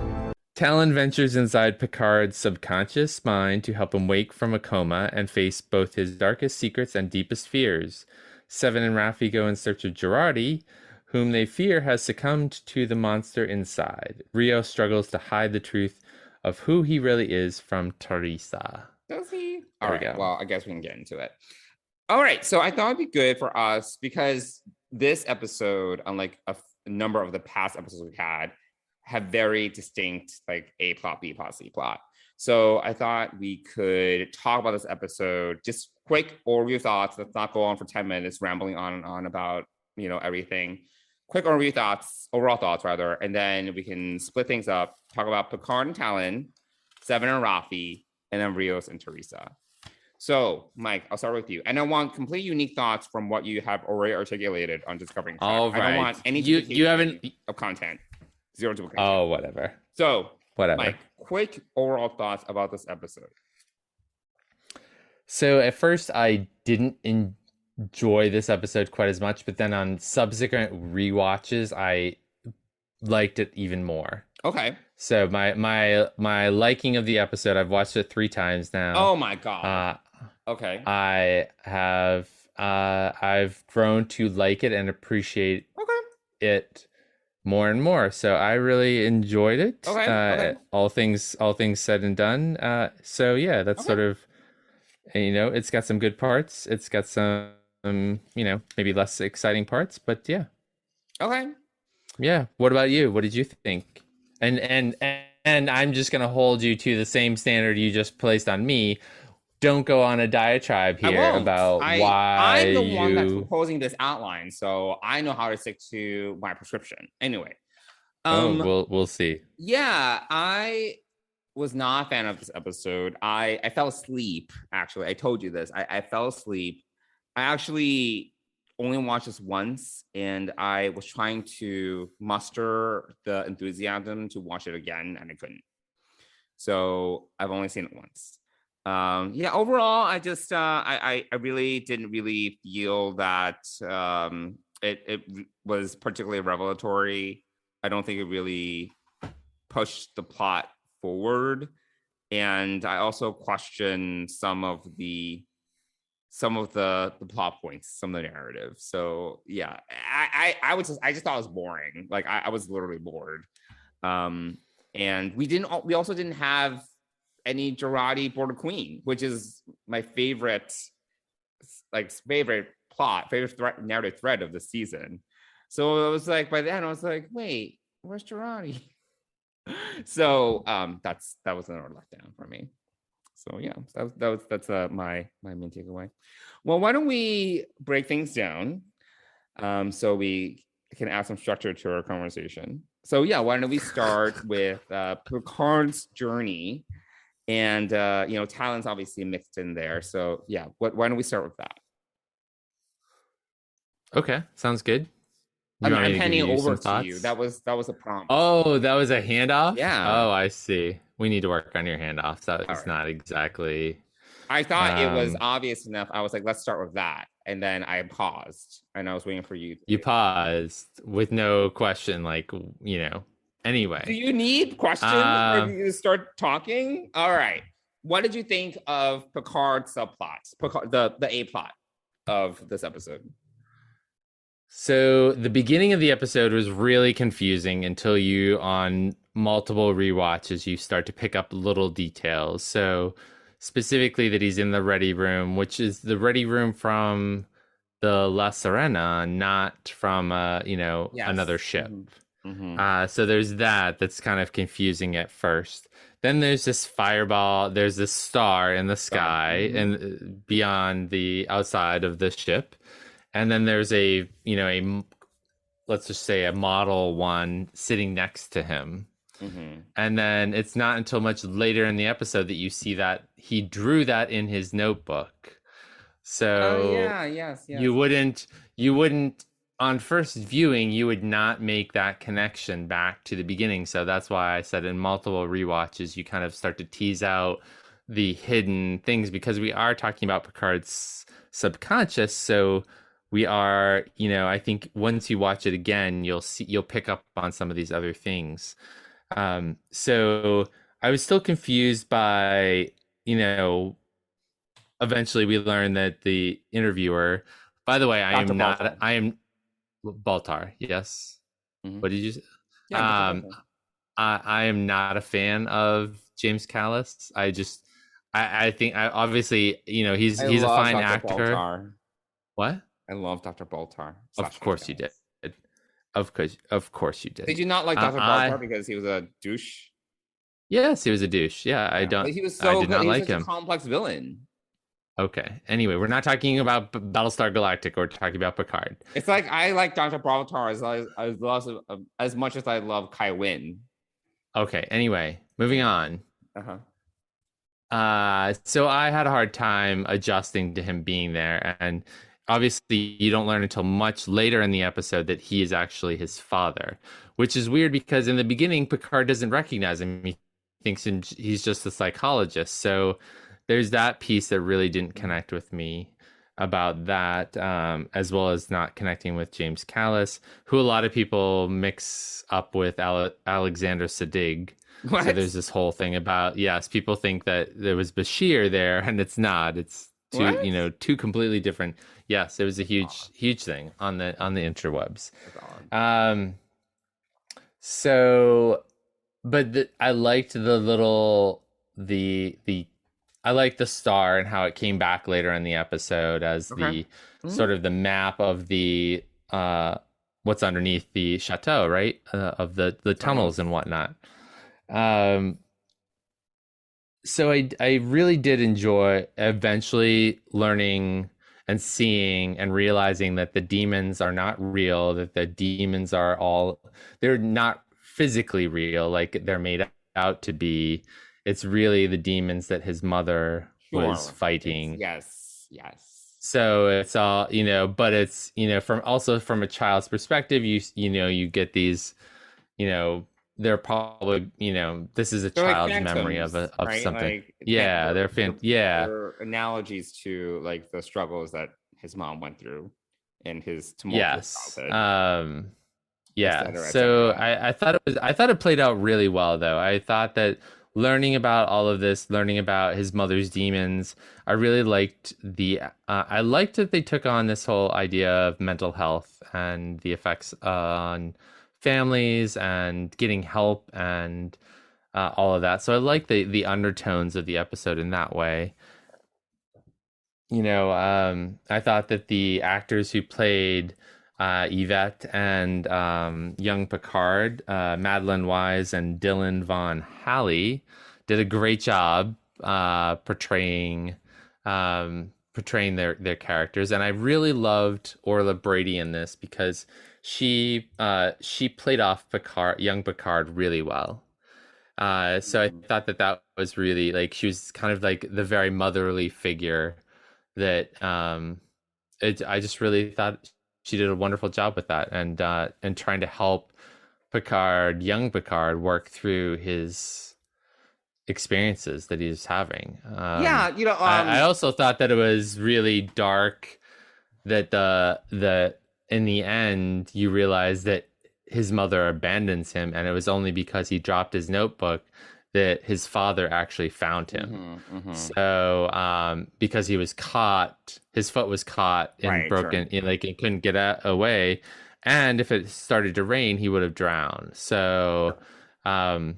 Talon ventures inside Picard's subconscious mind to help him wake from a coma and face both his darkest secrets and deepest fears. Seven and Raffi go in search of Jurati, whom they fear has succumbed to the monster inside. Rio struggles to hide the truth of who he really is from Teresa. Does he? There All we right. go. Well, I guess we can get into it. All right. So I thought it'd be good for us because this episode, unlike a number of the past episodes we've had, have very distinct like A plot, B plot, C plot. So I thought we could talk about this episode, just quick overview thoughts. Let's not go on for 10 minutes rambling on and on about, everything. Quick overview thoughts, overall thoughts rather, and then we can split things up, talk about Picard and Talon, Seven and Raffi, and then Rios and Teresa. So, Mike, I'll start with you. And I want complete unique thoughts from what you have already articulated on Discovering Trek. All right. I don't want any you haven't of content. Zero duplication. Oh, whatever. So, Whatever. Mike, quick overall thoughts about this episode. So at first I didn't enjoy this episode quite as much, but then on subsequent rewatches I liked it even more. Okay. So my liking of the episode, I've watched it 3 times now. Oh my god. Okay. I've grown to like it and appreciate it more and more. So I really enjoyed it. Okay. All things said and done. So yeah, that's sort of, it's got some good parts. It's got some, maybe less exciting parts, but yeah. Okay. Yeah. What about you? What did you think? And I'm just going to hold you to the same standard you just placed on me. Don't go on a diatribe here about why I'm the one that's proposing this outline, so I know how to stick to my prescription. Anyway, we'll see. Yeah, I was not a fan of this episode. I fell asleep. Actually, I told you this. I fell asleep. I actually only watched this once, and I was trying to muster the enthusiasm to watch it again, and I couldn't. So I've only seen it once. Overall, I just I really didn't really feel that it was particularly revelatory. I don't think it really pushed the plot forward, and I also question some of the plot points, some of the narrative. So yeah, I just thought it was boring. Like I was literally bored. And we also didn't have any Jurati Borg Queen, which is my favorite narrative thread of the season. So it was like, by then I was like, wait, where's Jurati? So that was another letdown for me. So yeah, that's my main takeaway. Well, why don't we break things down so we can add some structure to our conversation. So yeah, why don't we start with Picard's journey, and Talon's obviously mixed in there. So yeah, why don't we start with that? Okay, sounds good. I'm handing it over to you. That was a prompt. Oh, that was a handoff? Yeah. Oh, I see. We need to work on your handoffs. That was not exactly. I thought it was obvious enough. I was like, let's start with that. And then I paused and I was waiting for you. You paused with no question, anyway. Do you need questions or you start talking? All right. What did you think of Picard's subplots? The A plot of this episode? So the beginning of the episode was really confusing until you, on multiple rewatches, you start to pick up little details. So specifically that he's in the ready room, which is the ready room from the La Serena, not from Yes. another ship. Mm-hmm. So there's that's kind of confusing at first. Then there's this fireball, there's this star in the sky and beyond the outside of the ship. And then there's a let's just say a Model 1 sitting next to him. Mm-hmm. And then it's not until much later in the episode that you see that he drew that in his notebook. So yes. you wouldn't on first viewing, you would not make that connection back to the beginning. So that's why I said in multiple rewatches, you kind of start to tease out the hidden things, because we are talking about Picard's subconscious. So we are, I think once you watch it again, you'll pick up on some of these other things. So I was still confused by, eventually we learned that the interviewer, by the way, I am Baltar. Yes. Mm-hmm. What did you say? Yeah, I am not a fan of James Callis. I think obviously, he's a fine Dr. actor. Baltar. What? I love Dr. Baltar. Of course you did. Of course you did. Did you not like Dr. Baltar because he was a douche? Yes, he was a douche. Yeah, But he was so I did good. not He was like such him. a complex villain. Okay. Anyway, we're not talking about Battlestar Galactica. We're talking about Picard. It's like I like Dr. Baltar as much as I love Kai Wynn. Okay. Anyway, moving on. So I had a hard time adjusting to him being there, and obviously you don't learn until much later in the episode that he is actually his father, which is weird because in the beginning Picard doesn't recognize him. He thinks he's just a psychologist. So there's that piece that really didn't connect with me about that, as well as not connecting with James Callis, who a lot of people mix up with Alexander Siddig. What? So there's this whole thing about, yes, people think that there was Bashir there, and it's not. It's two completely different. Yes, it was a huge thing on the interwebs. I liked I liked the star and how it came back later in the episode as the sort of the map of the what's underneath the chateau, right? Of the tunnels and whatnot. So I really did enjoy eventually learning and seeing and realizing that the demons are not real, that the demons they're not physically real like they're made out to be. It's really the demons that his mother was fighting. Yes. So it's all, but it's, from a child's perspective, you get these, they're probably, this is a child's like memory of right? something. Like, they're analogies to like the struggles that his mom went through in his tumultuous childhood. So I thought it played out really well, though. I thought that learning about all of this, learning about his mother's demons, I really liked I liked that they took on this whole idea of mental health and the effects on families and getting help and all of that. So I like the undertones of the episode in that way. I thought that the actors who played Yvette and young Picard, Madeline Wise and Dylan Von Halley, did a great job portraying their characters, and I really loved Orla Brady in this because she played off young Picard really well. So I thought that was really, like, she was kind of like the very motherly figure that I just really thought she did a wonderful job with that, and trying to help young Picard, work through his experiences that he's having. I also thought that it was really dark that in the end you realize that his mother abandons him, and it was only because he dropped his notebook that his father actually found him. So because he was caught, his foot was caught and broken, like it couldn't get away, and if it started to rain he would have drowned. So I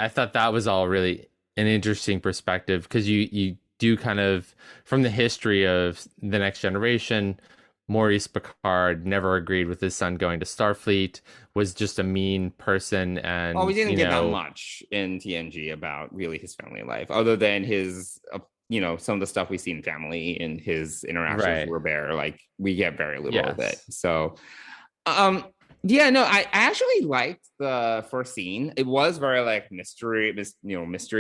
thought that was all really an interesting perspective, because you do kind of, from the history of the Next Generation, Maurice Picard never agreed with his son going to Starfleet, was just a mean person. And we didn't get that much in TNG about really his family life, other than his, some of the stuff we see in Family and his interactions with Robert. Like, we get very little of it. So, I actually liked the first scene. It was very like mystery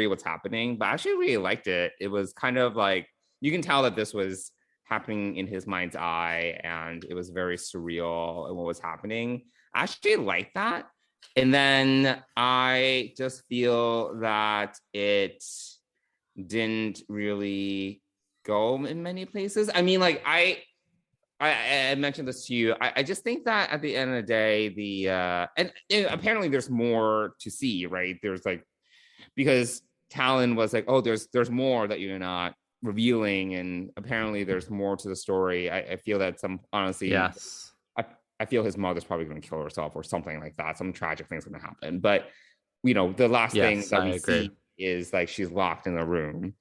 what's happening, but I actually really liked it. It was kind of like, you can tell that this was happening in his mind's eye, and it was very surreal and what was happening. I actually like that. And then I just feel that it didn't really go in many places. I mean, like, I mentioned this to you. I just think that at the end of the day, and apparently there's more to see, right? There's like, because Talon was like, oh, there's more that you're not revealing, and apparently there's more to the story. I feel that honestly, yes, I feel his mother's probably going to kill herself or something like that. Some tragic thing's going to happen. But the last thing that we see is like she's locked in the room,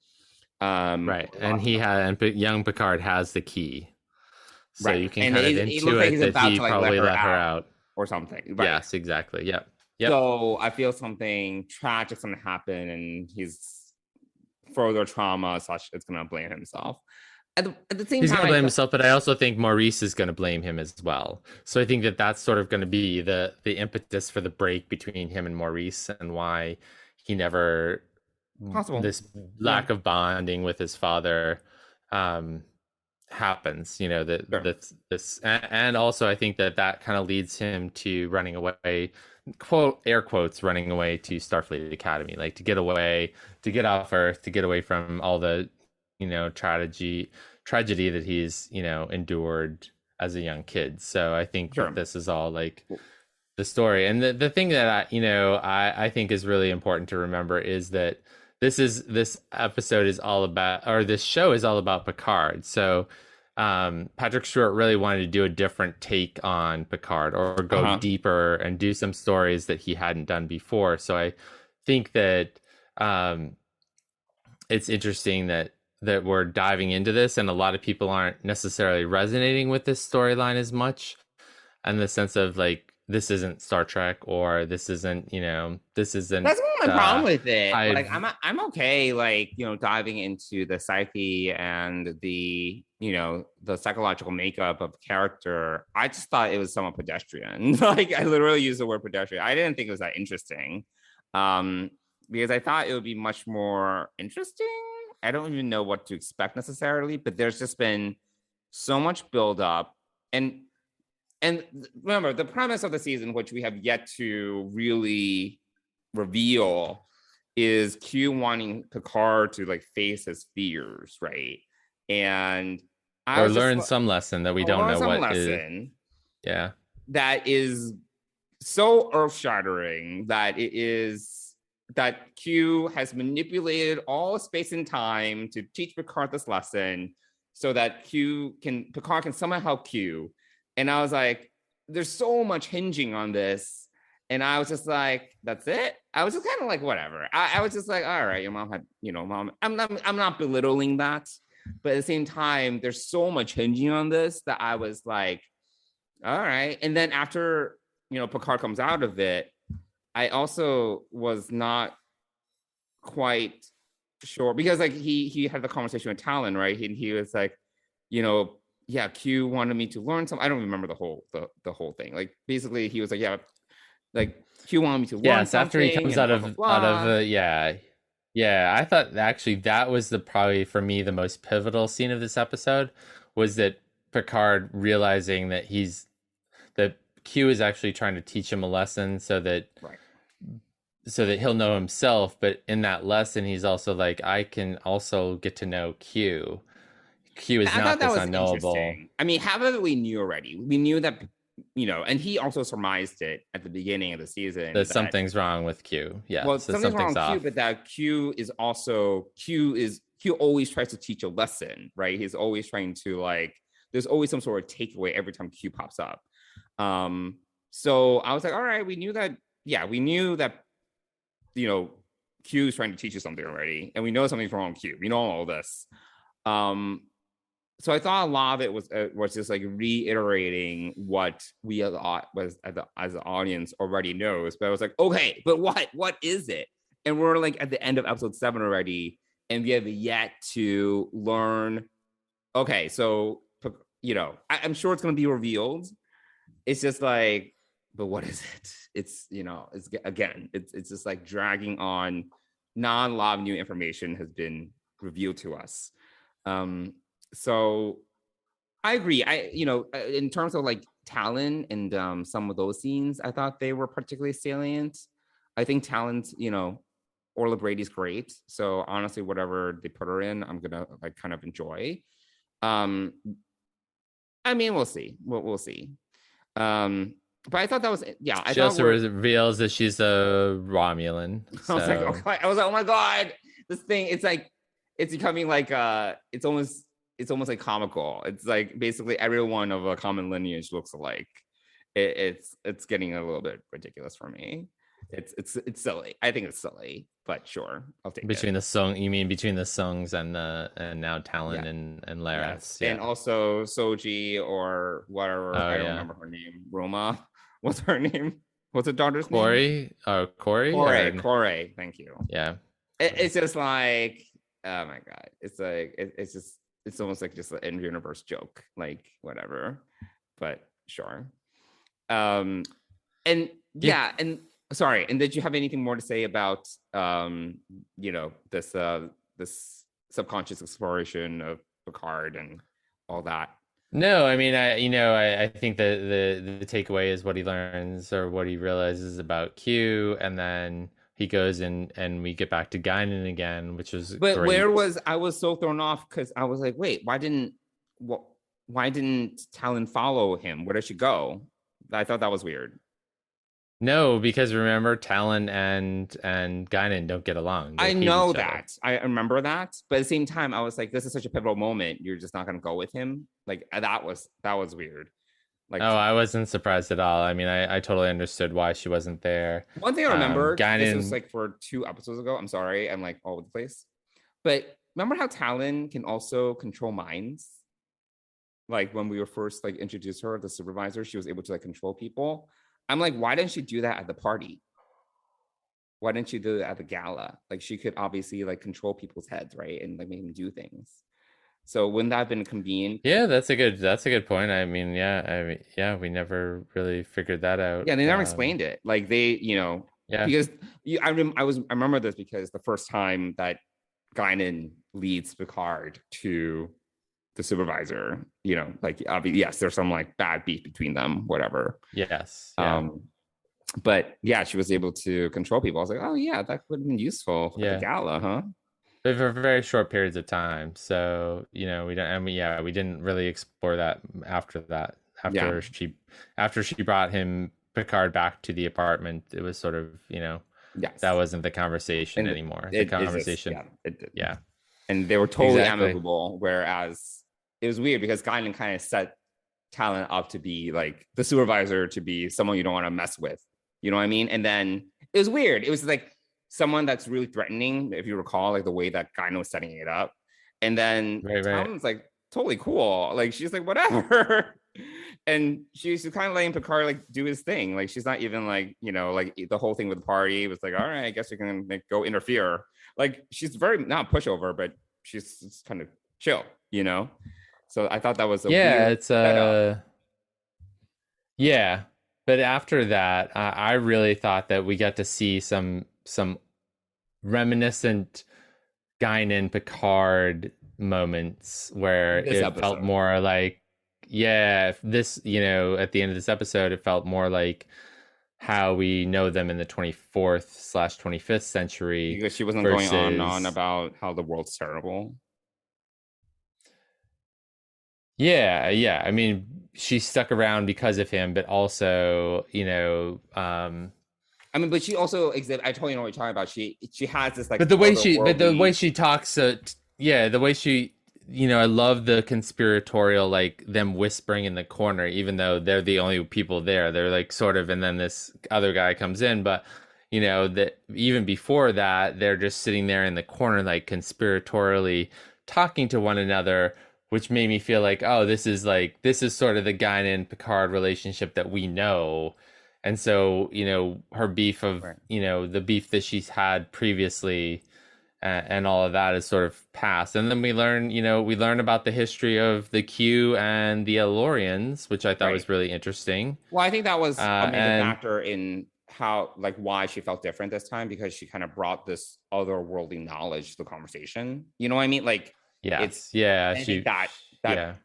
right? And young Picard has the key, so you can kind of intuit that he probably let her out or something. Right? Yes, exactly. Yep. So I feel something tragic's going to happen, and he's further trauma such it's going to blame himself. At the same time, he's going to blame himself, but I also think Maurice is going to blame him as well. So I think that that's sort of going to be the impetus for the break between him and Maurice, and why he never this lack of bonding with his father happens. This and also I think that kind of leads him to running away, air quotes, running away to Starfleet Academy, like to get away, to get off Earth, to get away from all the tragedy that he's endured as a young kid. So I think that this is all like the story. And the thing that I think is really important to remember is that this episode is all about, or this show is all about Picard. So Patrick Stewart really wanted to do a different take on Picard, or go deeper and do some stories that he hadn't done before. So I think that it's interesting that we're diving into this, and a lot of people aren't necessarily resonating with this storyline as much, in the sense of like, this isn't Star Trek, or this isn't, this isn't. That's my problem with it. Like, I'm okay, like, diving into the psyche and the psychological makeup of the character. I just thought it was somewhat pedestrian. Like, I literally used the word pedestrian. I didn't think it was that interesting, because I thought it would be much more interesting. I don't even know what to expect necessarily, but there's just been so much buildup. And remember, the premise of the season, which we have yet to really reveal, is Q wanting Picard to like face his fears, right? And or learn some lesson that we don't know what is. Yeah. That is so earth-shattering that Q has manipulated all space and time to teach Picard this lesson, so that Picard can somehow help Q. And I was like, there's so much hinging on this. And I was just like, that's it? I was just kind of like, whatever. I was just like, all right, your mom had, mom. I'm not belittling that. But at the same time, there's so much hinging on this that I was like, all right. And then after, Picard comes out of it, I also was not quite sure, because like he had the conversation with Talon, right? And he was like, yeah, Q wanted me to learn something. I don't remember the whole thing. Like, basically he was like, yeah, like Q wanted me to learn something. After he comes out of yeah. I thought actually that was probably for me the most pivotal scene of this episode, was that Picard realizing that Q is actually trying to teach him a lesson, so that he'll know himself. But in that lesson, he's also like, I can also get to know Q. Q is not this unknowable. I mean, half of it we knew already. We knew that, and he also surmised it at the beginning of the season. That something's wrong with Q. Yeah. Well, something's wrong with Q, but that Q always tries to teach a lesson, right? He's always trying to, like, there's always some sort of takeaway every time Q pops up. So I was like, all right, we knew that, Q's trying to teach you something already, and we know something's wrong with Q. We know all this. So I thought a lot of it was just like reiterating what we as the audience already knows. But I was like, okay, but what is it? And we're like at the end of episode 7 already, and we have yet to learn. Okay, so I'm sure it's going to be revealed. It's just like, but what is it? It's it's just like dragging on. Not a lot of new information has been revealed to us. So I agree. In terms of like Talon and some of those scenes, I thought they were particularly salient. I think Talon's, Orla Brady's great. So honestly, whatever they put her in, I'm gonna like kind of enjoy. We'll see. We'll see. But I thought that was She also reveals that she's a Romulan. So. I was like, oh my god, this thing. It's like it's becoming like it's almost like comical. It's like basically everyone of a common lineage looks alike. It's getting a little bit ridiculous for me. It's silly. I think it's silly, but sure, I'll take between it. the song. You mean between the songs and now Talon and Lara, yes. And also Soji or whatever. I don't remember her name. Roma. What's her name? What's the daughter's name? Corey. Corey. Thank you. Yeah. It's just like, oh my god. It's like it's almost like just an in-universe joke, like whatever. But sure. And sorry. And did you have anything more to say about this subconscious exploration of Picard and all that? No, I mean, I think that the takeaway is what he learns or what he realizes about Q, and then he goes and we get back to Guinan again, which was but great. I was so thrown off because I was like, wait, why didn't Talon follow him? Where did she go? I thought that was weird. No, because remember, Talon and Guinan don't get along. I know that. I remember that. But at the same time, I was like, this is such a pivotal moment. You're just not going to go with him. Like, that was weird. Like, I wasn't surprised at all. I mean, I totally understood why she wasn't there. One thing I remember, this was like for 2 episodes ago. I'm sorry, I'm like all over the place. But remember how Talon can also control minds? Like when we were first like introduced her, the supervisor, she was able to like control people. I'm like, why didn't she do that at the party? Why didn't she do it at the gala? Like she could obviously like control people's heads, right? And like make them do things. So wouldn't that have been convenient? Yeah, that's a good point. I mean, we never really figured that out. Yeah, they never explained it. Like they, because I remember this because the first time that Guinan leads Picard to the supervisor, like yes, there's some like bad beef between them, whatever. Yes. Yeah. But yeah, she was able to control people. I was like, oh yeah, that would have been useful for the gala, huh? But for very short periods of time. So, we didn't really explore that after that. After she brought Picard back to the apartment, it was sort of, that wasn't the conversation anymore. The conversation. It did. Yeah. And they were totally amicable, whereas it was weird because Guinan kind of set Talon up to be like the supervisor, to be someone you don't want to mess with. You know what I mean? And then it was weird. It was like someone that's really threatening, if you recall, like the way that Guinan was setting it up. And then Talon's like totally cool. Like she's like, whatever. And she's kind of letting Picard like do his thing. Like she's not even like, like the whole thing with the party was like, all right, I guess you can like go interfere. Like she's very not pushover, but she's kind of chill, So I thought that was weird setup. But after that, I really thought that we got to see some reminiscent Guinan Picard moments where it felt more like, this, at the end of this episode, it felt more like how we know them in the 24th/25th century. Because she wasn't going on and on about how the world's terrible. Yeah. I mean, she stuck around because of him, but also, but she also I totally know what you're talking about. She has this like. But the way she talks, the way she, I love the conspiratorial, like them whispering in the corner, even though they're the only people there. They're like sort of, and then this other guy comes in, but that even before that, they're just sitting there in the corner, like conspiratorially talking to one another, which made me feel like, oh, this is sort of the Guinan Picard relationship that we know. And so, her beef of, Right. The beef that she's had previously, and all of that is sort of past. And then we learn about the history of the Q and the Elorians, which I thought Right. was really interesting. Well, I think that was a major and factor in how, like, why she felt different this time, because she kind of brought this otherworldly knowledge to the conversation. You know what I mean? Like, yes, I think that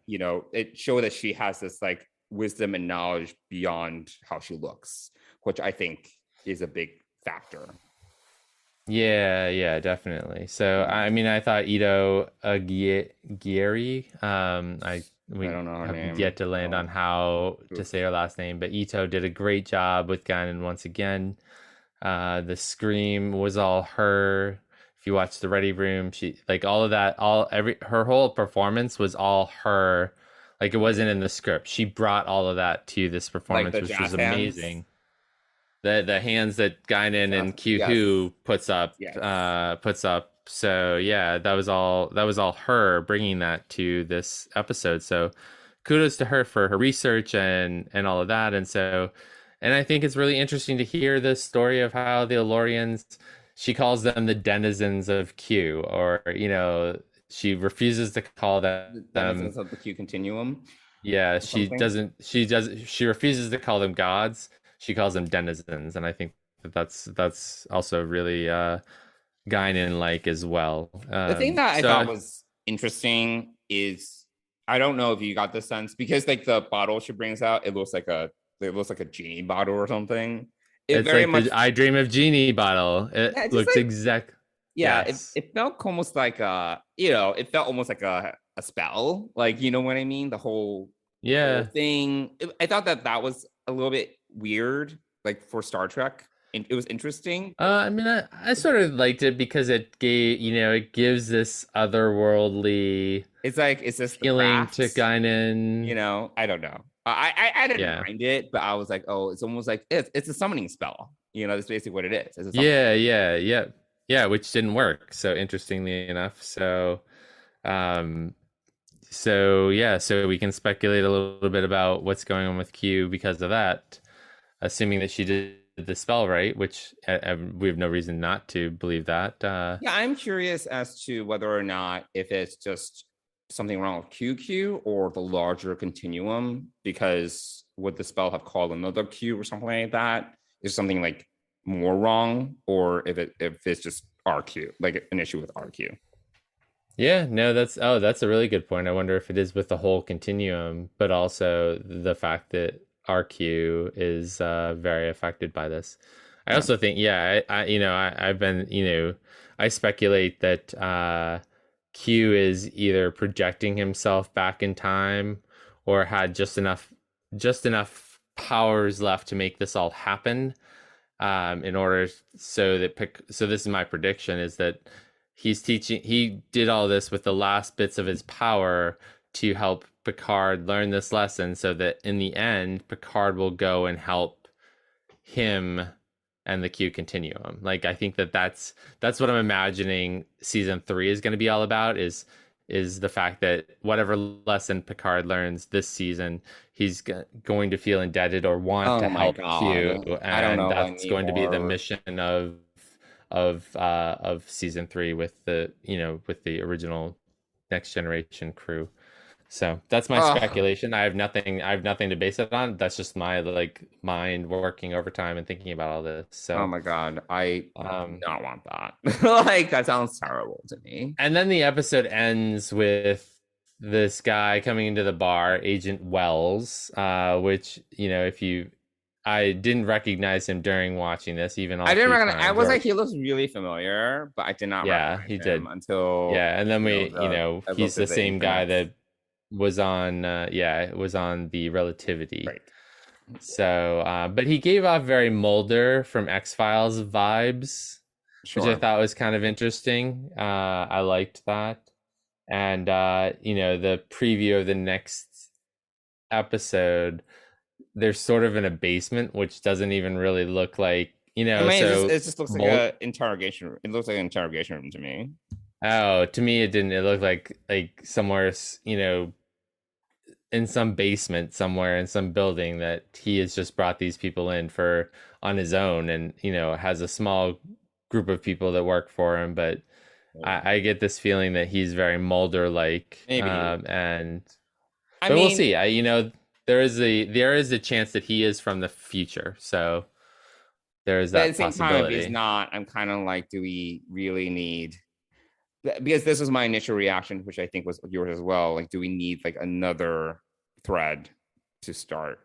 it showed that she has this like wisdom and knowledge beyond how she looks, which I think is a big factor. Yeah, definitely. So, I mean, I thought Ito Aguirre, we don't know her have name. yet to land on how to say her last name, but Ito did a great job with Guinan once again. The scream was all her. If you watch the Ready Room, she, like, all of that, her whole performance was all her. Like, it wasn't in the script. She brought all of that to this performance, Like which jazz was amazing. The hands that Guinan and Q puts up. So yeah, that was all her bringing that to this episode. So kudos to her for her research and all of that. And I think it's really interesting to hear the story of how the Elorians, she calls them the denizens of Q, or she refuses to call them The denizens of the Q continuum. Yeah, she refuses to call them gods. She calls them denizens, and I think that's also really Guinan-like as well. The thing that I thought was interesting is, I don't know if you got the sense, because like the bottle she brings out, it looks like a genie bottle or something. It's very like much the I Dream of Genie bottle. It looks like, exact. Yeah, yes. It felt almost like it felt almost like a spell. Like, you know what I mean? The whole thing. I thought that was a little bit weird, like, for Star Trek. It was interesting. I mean, I sort of liked it because it gives this otherworldly. It's like, is this feeling to Guinan? I don't know. I didn't mind it, but I was like, oh, it's almost like it's a summoning spell. That's basically what it is. Yeah, which didn't work. So interestingly enough, so we can speculate a little bit about what's going on with Q because of that, assuming that she did the spell right, which we have no reason not to believe that. I'm curious as to whether or not, if it's just something wrong with QQ or the larger continuum, because would the spell have called another Q or something like that? Is something like more wrong, or if it's just RQ, like an issue with RQ? Yeah, no, that's a really good point. I wonder if it is with the whole continuum, but also the fact that RQ is very affected by this. I also think, I've been, I speculate that Q is either projecting himself back in time, or had just enough powers left to make this all happen. In order so this is my prediction, is that he did all this with the last bits of his power to help Picard learn this lesson, so that in the end Picard will go and help him and the Q continuum. Like, I think that's what I'm imagining season 3 is going to be all about, is the fact that whatever lesson Picard learns this season, he's going to feel indebted or want to help Q, and that's going to be the mission of season 3 with the original Next Generation crew. So that's my speculation. I have nothing to base it on. That's just my mind working overtime and thinking about all this. So, oh my God, I not want that. Like, that sounds terrible to me. And then the episode ends with this guy coming into the bar, Agent Wells, which, I didn't recognize him during watching this, even I didn't recognize. I was like, he looks really familiar, but I did not recognize him until and then he's the same guy that was on the Relativity, right? So but he gave off very Mulder from X-Files vibes, which I thought was kind of interesting. I liked that. And the preview of the next episode, they're sort of in a basement, which doesn't even really look like I mean, so it just looks like an interrogation room. It looks like an interrogation room to me. Oh, to me it didn't. It looked like somewhere, in some basement somewhere in some building that he has just brought these people in for on his own, and has a small group of people that work for him. But I get this feeling that he's very Mulder like, Maybe. But we'll see. There is a chance that he is from the future, so there is that possibility. Time, if he's not, I'm kind of like, do we really need? Because this was my initial reaction, which I think was yours as well. Like, do we need like another thread to start?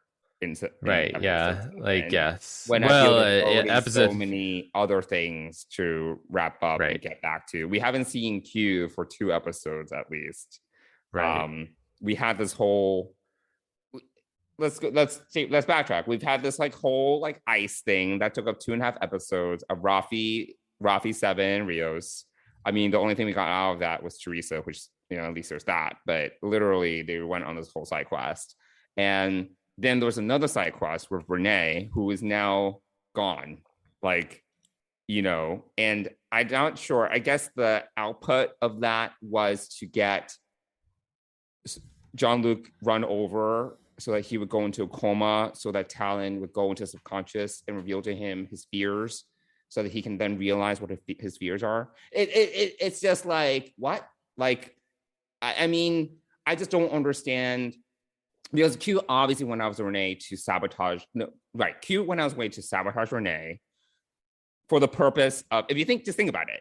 Right? Yeah. Like, yes. When I feel there's so many other things to wrap up and get back to. We haven't seen Q for 2 episodes at least. Right. We had this whole. Let's backtrack. We've had this like whole like ice thing that took up 2.5 episodes of Rafi 7, Rios. I mean, the only thing we got out of that was Teresa, which, at least there's that. But literally, they went on this whole side quest. And then there was another side quest with Renee, who is now gone. Like, and I'm not sure. I guess the output of that was to get Jean-Luc run over so that he would go into a coma, so that Talon would go into subconscious and reveal to him his fears, so that he can then realize what his fears are. It's just like, what? Like, I mean, I just don't understand. Because Q obviously went out with Renee to sabotage. No, right. Q went out his way to sabotage Renee for the purpose of, just think about it,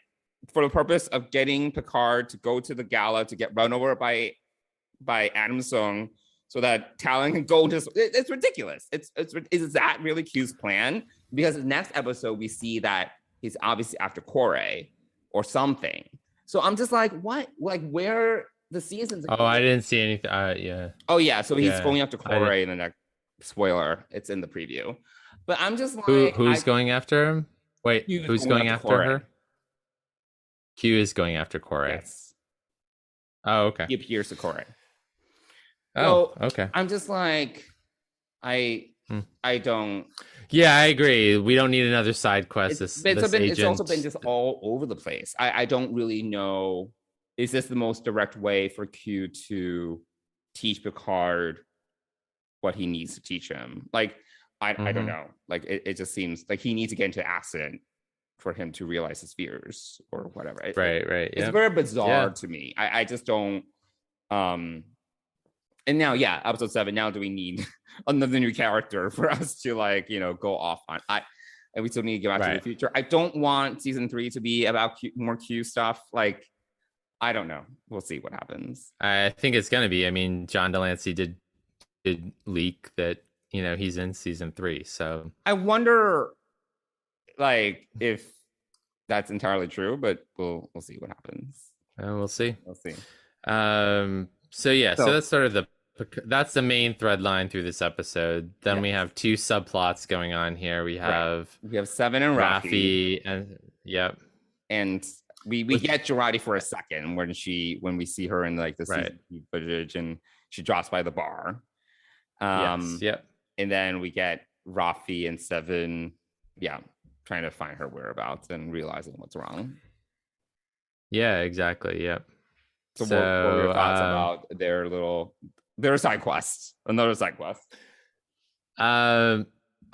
for the purpose of getting Picard to go to the gala to get run over by Adam Sung, so that Talon can go to. It's ridiculous. Is that really Q's plan? Because the next episode we see that he's obviously after Corey or something. So I'm just like, what? Like, where the seasons? Oh, I didn't see anything. Yeah. Oh yeah, so he's going after Corey in the next. Spoiler, it's in the preview. But I'm just like, who's going after him? Wait, who's going after her? Q is going after Corey. Yes. Oh, okay. He appears to Corey. Oh, okay. I'm just like, I don't. Yeah, I agree. We don't need another side quest. It's also been just all over the place. I don't really know. Is this the most direct way for Q to teach Picard what he needs to teach him? Like, I don't know. Like, it just seems like he needs to get into an accident for him to realize his fears or whatever. Right. It's very bizarre to me. I just don't. And now, episode 7. Now, do we need another new character for us to go off on? And we still need to get back to the future. I don't want season 3 to be about more Q stuff. Like, I don't know. We'll see what happens. I think it's gonna be. I mean, John Delancey did leak that he's in season 3. So I wonder, if that's entirely true. But we'll see what happens. We'll see. We'll see. So that's sort of that's the main thread line through this episode. Then we have 2 subplots going on here. We have 7 and Rafi, and and we get Jurati for a second when we see her in the season footage, and she drops by the bar. And then we get Rafi and 7, trying to find her whereabouts and realizing what's wrong. Yeah, exactly. Yep. So what were your thoughts about their side quests? Another side quest. I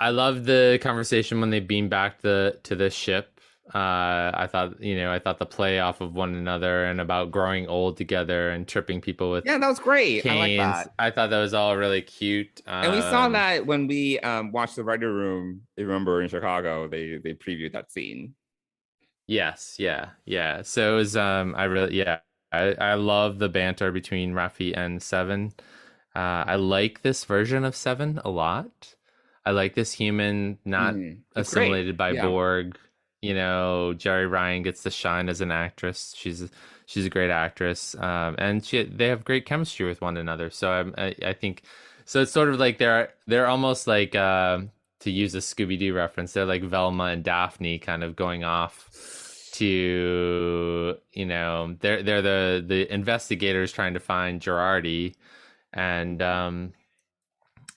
love the conversation when they beam back to the ship. I thought the play off of one another and about growing old together and tripping people with that was great. Canes. I like that. I thought that was all really cute. And we saw that when we watched the writer room. You remember in Chicago, they previewed that scene. Yes, yeah. So it was I love the banter between Rafi and 7. I like this version of 7 a lot. I like this human not assimilated by Borg. Jerry Ryan gets to shine as an actress. She's a great actress, and they have great chemistry with one another. So I think so. It's sort of like they're almost like to use a Scooby-Doo reference. They're like Velma and Daphne, kind of going off to they're the investigators trying to find Jurati, and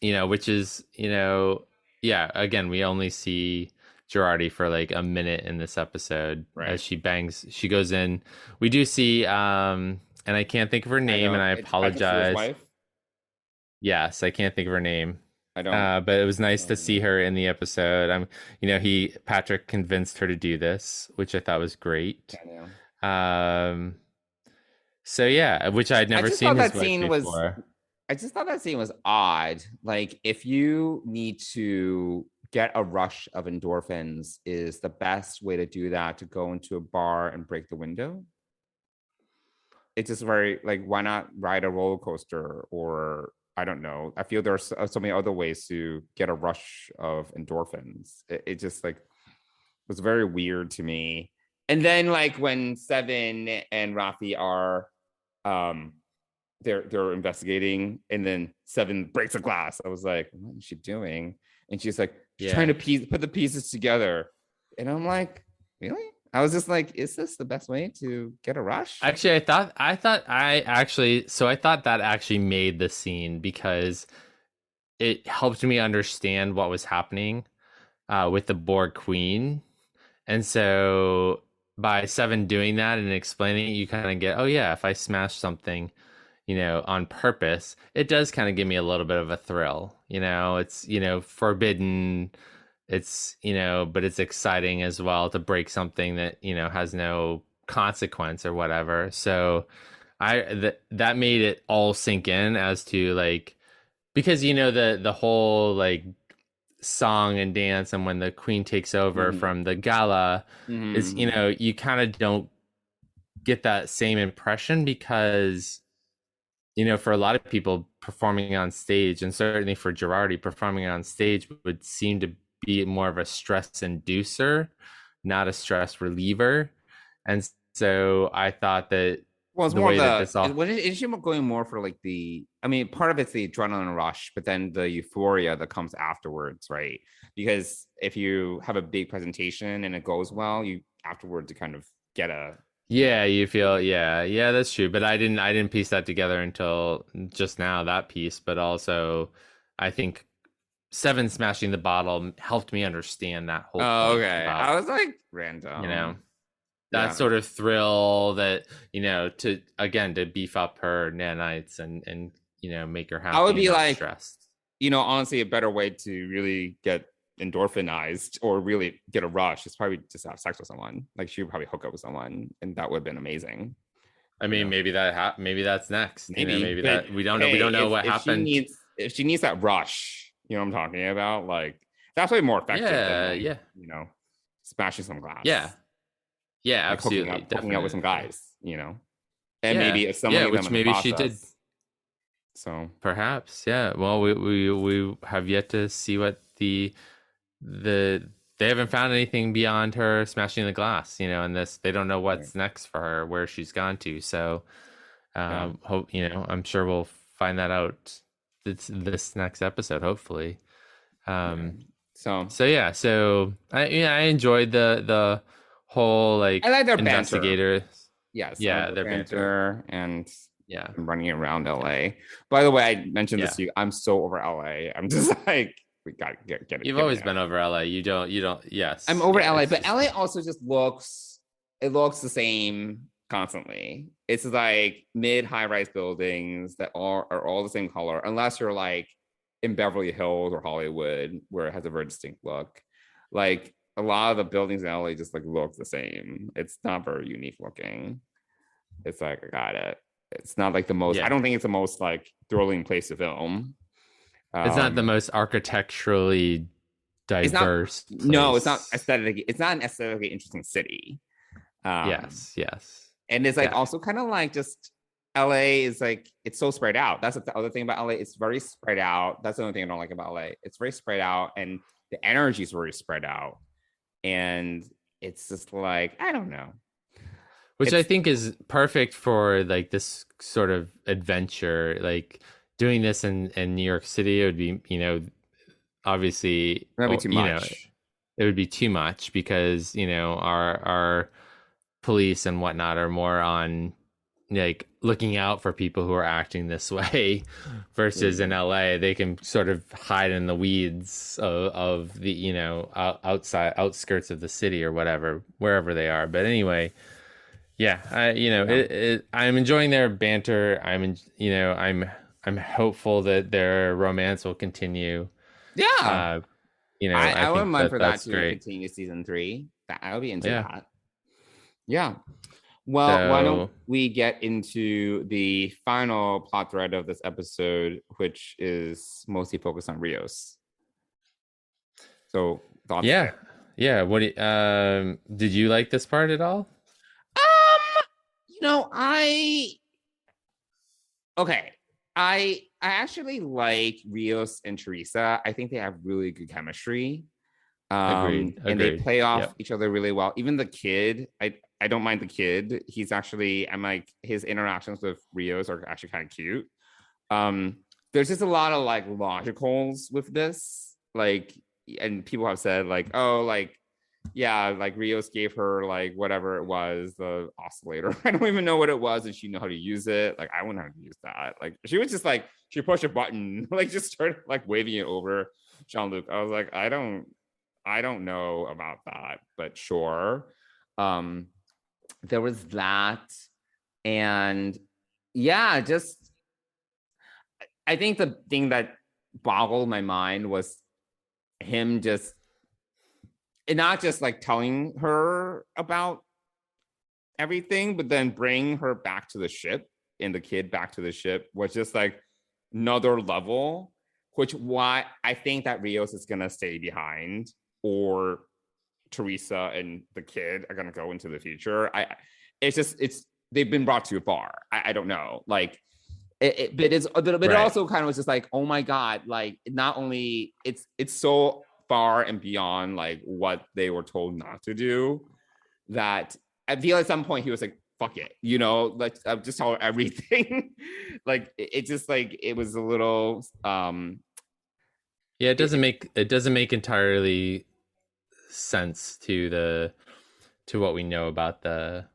which is again we only see Jurati for like a minute in this episode Right. as she goes in. We do see and I can't think of her name, and I apologize. Wife? Yes, I can't think of her name. I don't. But it was nice to see her in the episode. Patrick convinced her to do this, which I thought was great. So yeah, which I'd never seen his wife before. I just thought that scene was odd. Like, if you need to get a rush of endorphins, is the best way to do that to go into a bar and break the window? It's just very like, why not ride a roller coaster? Or I don't know. I feel there's so many other ways to get a rush of endorphins. It just like was very weird to me. And then like when Seven and Rafi are they're investigating, and then Seven breaks a glass. I was like, what is she doing? And she's like, trying to put the pieces together. And I'm like, really? I was just like, is this the best way to get a rush? Actually, I thought that actually made the scene, because it helped me understand what was happening with the Borg Queen. And so by Seven doing that and explaining it, you kind of get, oh yeah, if I smash something, on purpose, it does kind of give me a little bit of a thrill. It's, forbidden. It's, but it's exciting as well to break something that, has no consequence or whatever. So that made it all sink in as to like, because, the whole like song and dance, and when the Queen takes over from the gala is, you kind of don't get that same impression, because for a lot of people performing on stage, and certainly for Jurati, performing on stage would seem to be more of a stress inducer, not a stress reliever. And so I thought that it's more is she going more for like part of it's the adrenaline rush, but then the euphoria that comes afterwards, right? Because if you have a big presentation and it goes well, you afterwards to kind of get a you feel that's true. But I didn't piece that together until just now, that piece. But also I think Seven smashing the bottle helped me understand that whole okay. I was like, random, that sort of thrill that, to beef up her nanites and make her happy. I would be like stressed. Honestly, a better way to really get endorphinized or really get a rush is probably just have sex with someone. Like, she would probably hook up with someone, and that would have been amazing. I mean, maybe that's next. Maybe that we don't know what happened. If she needs that rush, what I'm talking about, like, that's way more effective than smashing some glass. Yeah, like absolutely, hooking up with some guys, and maybe if someone which maybe she did. So perhaps, well, we have yet to see what they haven't found anything beyond her smashing the glass, and this, they don't know what's next for her, where she's gone to. So hope, I'm sure we'll find that out this next episode, hopefully. So I enjoyed the whole, like, I like their investigator banter. Yes, their banter and running around LA. By the way, I mentioned this to you, I'm so over LA. I'm just like, we gotta get it. You've always been over LA. You don't. Yes, I'm over LA, but LA also just looks the same constantly. It's like mid-high-rise buildings that are all the same color, unless you're like in Beverly Hills or Hollywood, where it has a very distinct look. Like, a lot of the buildings in LA just like look the same. It's not very unique looking. It's like, I got it. It's not like the most. I don't think it's the most like thrilling place to film. It's not the most architecturally diverse. It's not aesthetically. It's not an aesthetically interesting city. Yes. And it's like also kind of like just LA is like, it's so spread out. That's the other thing about LA. It's very spread out. That's the only thing I don't like about LA. It's very spread out, and the energy is very spread out. And it's just like, I don't know. Which I think is perfect for like this sort of adventure. Like, doing this in New York City, it would be, obviously, that'd be too much. It would be too much, because, our police and whatnot are more on like looking out for people who are acting this way versus in LA, they can sort of hide in the weeds of the, you know, outskirts of the city or whatever, wherever they are. But anyway, yeah, I'm enjoying their banter. I'm hopeful that their romance will continue. Yeah. I I wouldn't think mind for that that's to great. continue season 3. I would be into Yeah. that. Yeah. Well, why So- don't we get into the final plot thread of this episode, which is mostly focused on Rios. So thoughts Yeah. there? Yeah. Did you like this part at all? I actually like Rios and Teresa. I think they have really good chemistry. Agreed. And they play off Yep. each other really well. Even the kid, I don't mind the kid. I'm like, his interactions with Rios are actually kind of cute. There's just a lot of like logicals with this, like, and people have said like, oh, like, yeah, like Rios gave her like whatever it was, the oscillator. I don't even know what it was, and she know how to use it. Like, I wouldn't know how to use that. Like, she was just like, she pushed a button, like just started like waving it over Jean-Luc. I was like, I don't know about that, but sure. There was that, and yeah, just I think the thing that boggled my mind was him just, and not just like telling her about everything, but then bring her back to the ship and the kid back to the ship was just like another level, which why I think that Rios is gonna stay behind, or Teresa and the kid are gonna go into the future. It's they've been brought too far. I don't know, like but it also kind of was just like, oh my god, like not only it's so far and beyond like what they were told not to do, that I feel at some point he was like, fuck it, you know, like I've just told everything. Like it just like it was a little Yeah, it doesn't make entirely sense to what we know about the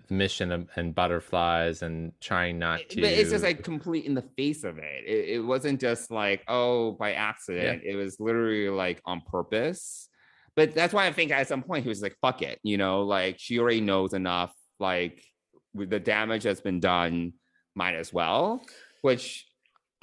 mission and butterflies and trying not to. But it's just like complete in the face of it. It wasn't just like, oh, by accident. Yeah. It was literally like on purpose. But that's why I think at some point he was like, fuck it, you know, like she already knows enough, like with the damage that's been done, might as well. Which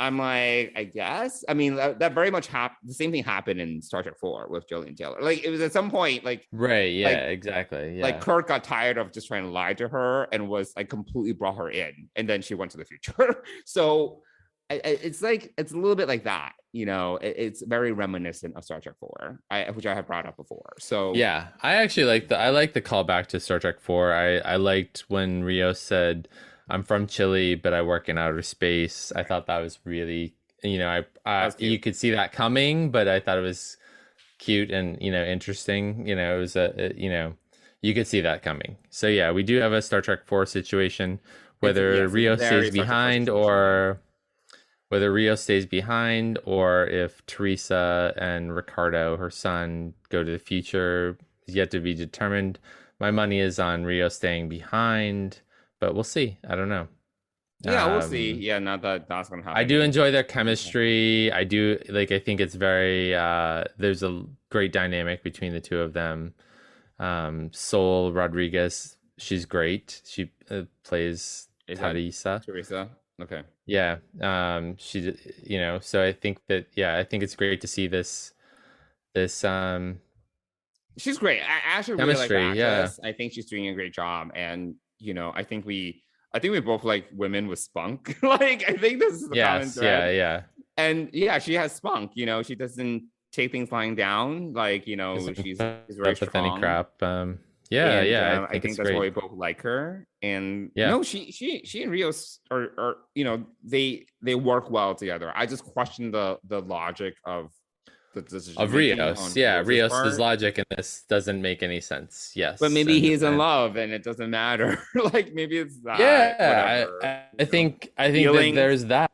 I'm like, I guess. I mean, that very much happened. The same thing happened in Star Trek 4 with Jillian Taylor. Like it was at some point, like right, yeah, like, exactly. Yeah. Like Kirk got tired of just trying to lie to her and was like completely brought her in, and then she went to the future. So it's like it's a little bit like that, you know. It's very reminiscent of Star Trek 4, which I have brought up before. So yeah, I actually like the callback to Star Trek 4. I liked when Rios said, I'm from Chile, but I work in outer space. I thought that was really, you know, you could see that coming, but I thought it was cute and, you know, interesting. You know, it was you could see that coming. So yeah, we do have a Star Trek 4 situation, whether Rios stays behind or whether Rios stays behind, or if Teresa and Ricardo, her son, go to the future is yet to be determined. My money is on Rios staying behind. But we'll see. I don't know. Yeah, we'll see. Yeah, not that that's gonna happen. I do enjoy their chemistry. I do like. I think it's very. There's a great dynamic between the two of them. Sol Rodriguez, she's great. She plays Teresa. Teresa. Okay. Yeah. She. You know. So I think that. Yeah. I think it's great to see this. She's great. I actually chemistry, really like the actress. I think she's doing a great job, and you know, I think we both like women with spunk. Like, I think this is the common thread. Yeah. And yeah, she has spunk. You know, she doesn't take things lying down. Like, you know, she's very strong. Any crap. I think that's why we both like her. And no, she and Rios are you know, they work well together. I just question the logic of Rios. Yeah, Rios' logic in this doesn't make any sense. Yes. But maybe he's in love and it doesn't matter. Like maybe it's that. Yeah, I think that there's that.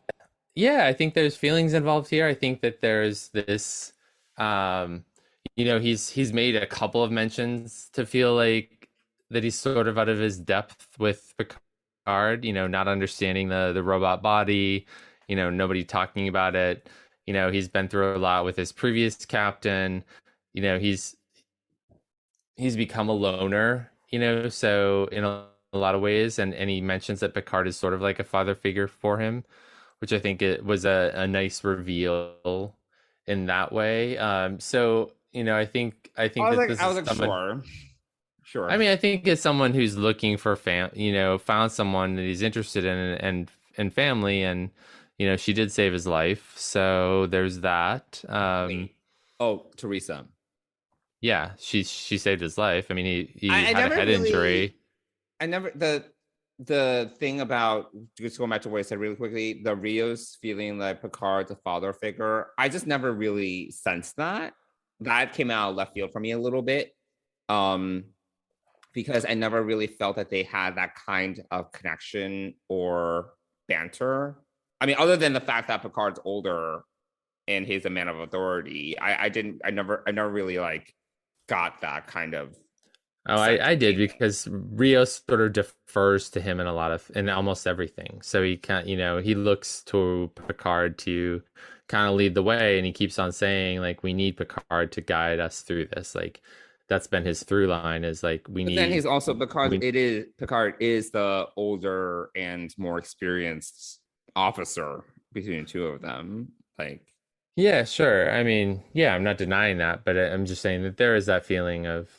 Yeah, I think there's feelings involved here. I think that there's this you know, he's made a couple of mentions to feel like that he's sort of out of his depth with Picard, not understanding the robot body, nobody talking about it. He's been through a lot with his previous captain. He's become a loner, so in a lot of ways, and he mentions that Picard is sort of like a father figure for him, which I think it was a nice reveal in that way. So that this I is was like, someone. sure. I mean, I think it's someone who's looking for found someone that he's interested in, and family, and she did save his life, so there's that. Oh, Teresa. Yeah, she saved his life. I mean, he I had a head injury. I never the thing about, just going back to what I said really quickly, the Rios feeling like Picard's a father figure. I just never really sensed that. That came out of left field for me a little bit. Because I never really felt that they had that kind of connection or banter. I mean, other than the fact that Picard's older and he's a man of authority, I never really like got that kind of. Oh, I did, because Rios sort of defers to him in almost everything. So he he looks to Picard to kind of lead the way, and he keeps on saying, like, we need Picard to guide us through this. Like, that's been his through line, is like, we need. Then he's also, because Picard is the older and more experienced officer between the two of them. Like, yeah, sure. I mean, yeah, I'm not denying that, but I'm just saying that there is that feeling of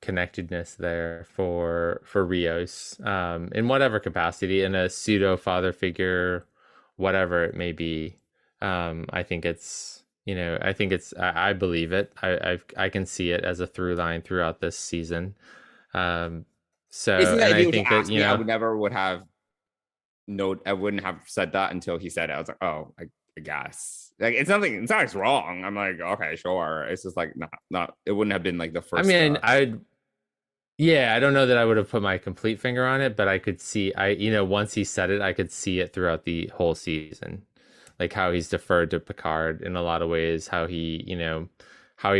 connectedness there for Rios, in whatever capacity, in a pseudo father figure, whatever it may be. I think it's, I believe it. I can see it as a through line throughout this season. So, and I think that, I wouldn't have said that until he said it. I was like, oh, I guess. Like, it's not wrong. I'm like, okay, sure. It's just like not. It wouldn't have been like the first. I mean, I don't know that I would have put my complete finger on it, but I could see. Once he said it, I could see it throughout the whole season, like how he's deferred to Picard in a lot of ways. How he, how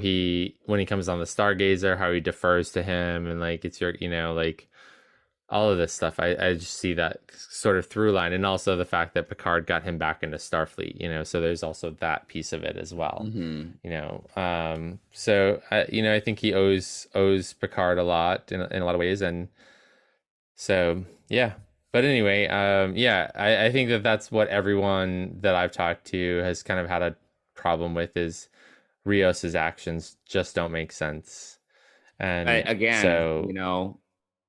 he when he comes on the Stargazer, how he defers to him, and like, it's your, like, all of this stuff. I just see that sort of through line, and also the fact that Picard got him back into Starfleet, so there's also that piece of it as well. So I think he owes Picard a lot in a lot of ways, and so yeah. But anyway, I think that's what everyone that I've talked to has kind of had a problem with, is Rios's actions just don't make sense. And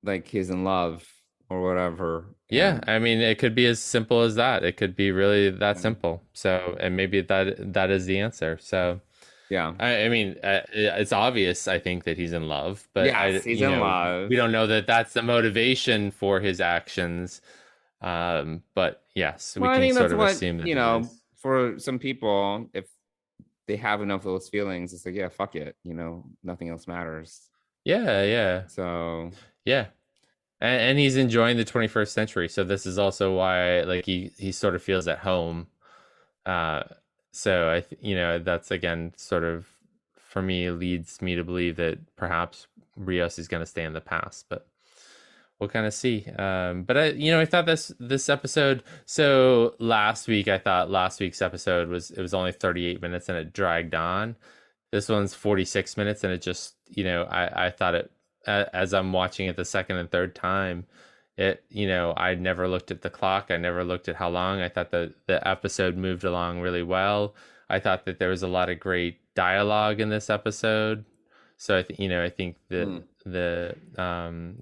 like, he's in love or whatever. Yeah, I mean, it could be as simple as that. It could be really that simple. So, and maybe that is the answer. So, yeah, I mean, it's obvious, I think, that he's in love, but yes, he's in love. We don't know that that's the motivation for his actions. But yes, we can sort of assume that, for some people, if they have enough of those feelings, it's like, yeah, fuck it, nothing else matters. Yeah. So yeah. And he's enjoying the 21st century, so this is also why, like, he sort of feels at home. So that's, again, sort of, for me, leads me to believe that perhaps Rios is going to stay in the past, but we'll kind of see. But I thought this episode. So last week, I thought last week's episode was only 38 minutes and it dragged on. This one's 46 minutes and it just, I thought it. As I'm watching it the second and third time, I never looked at the clock. I never looked at how long. I thought the episode moved along really well. I thought that there was a lot of great dialogue in this episode. So I think that the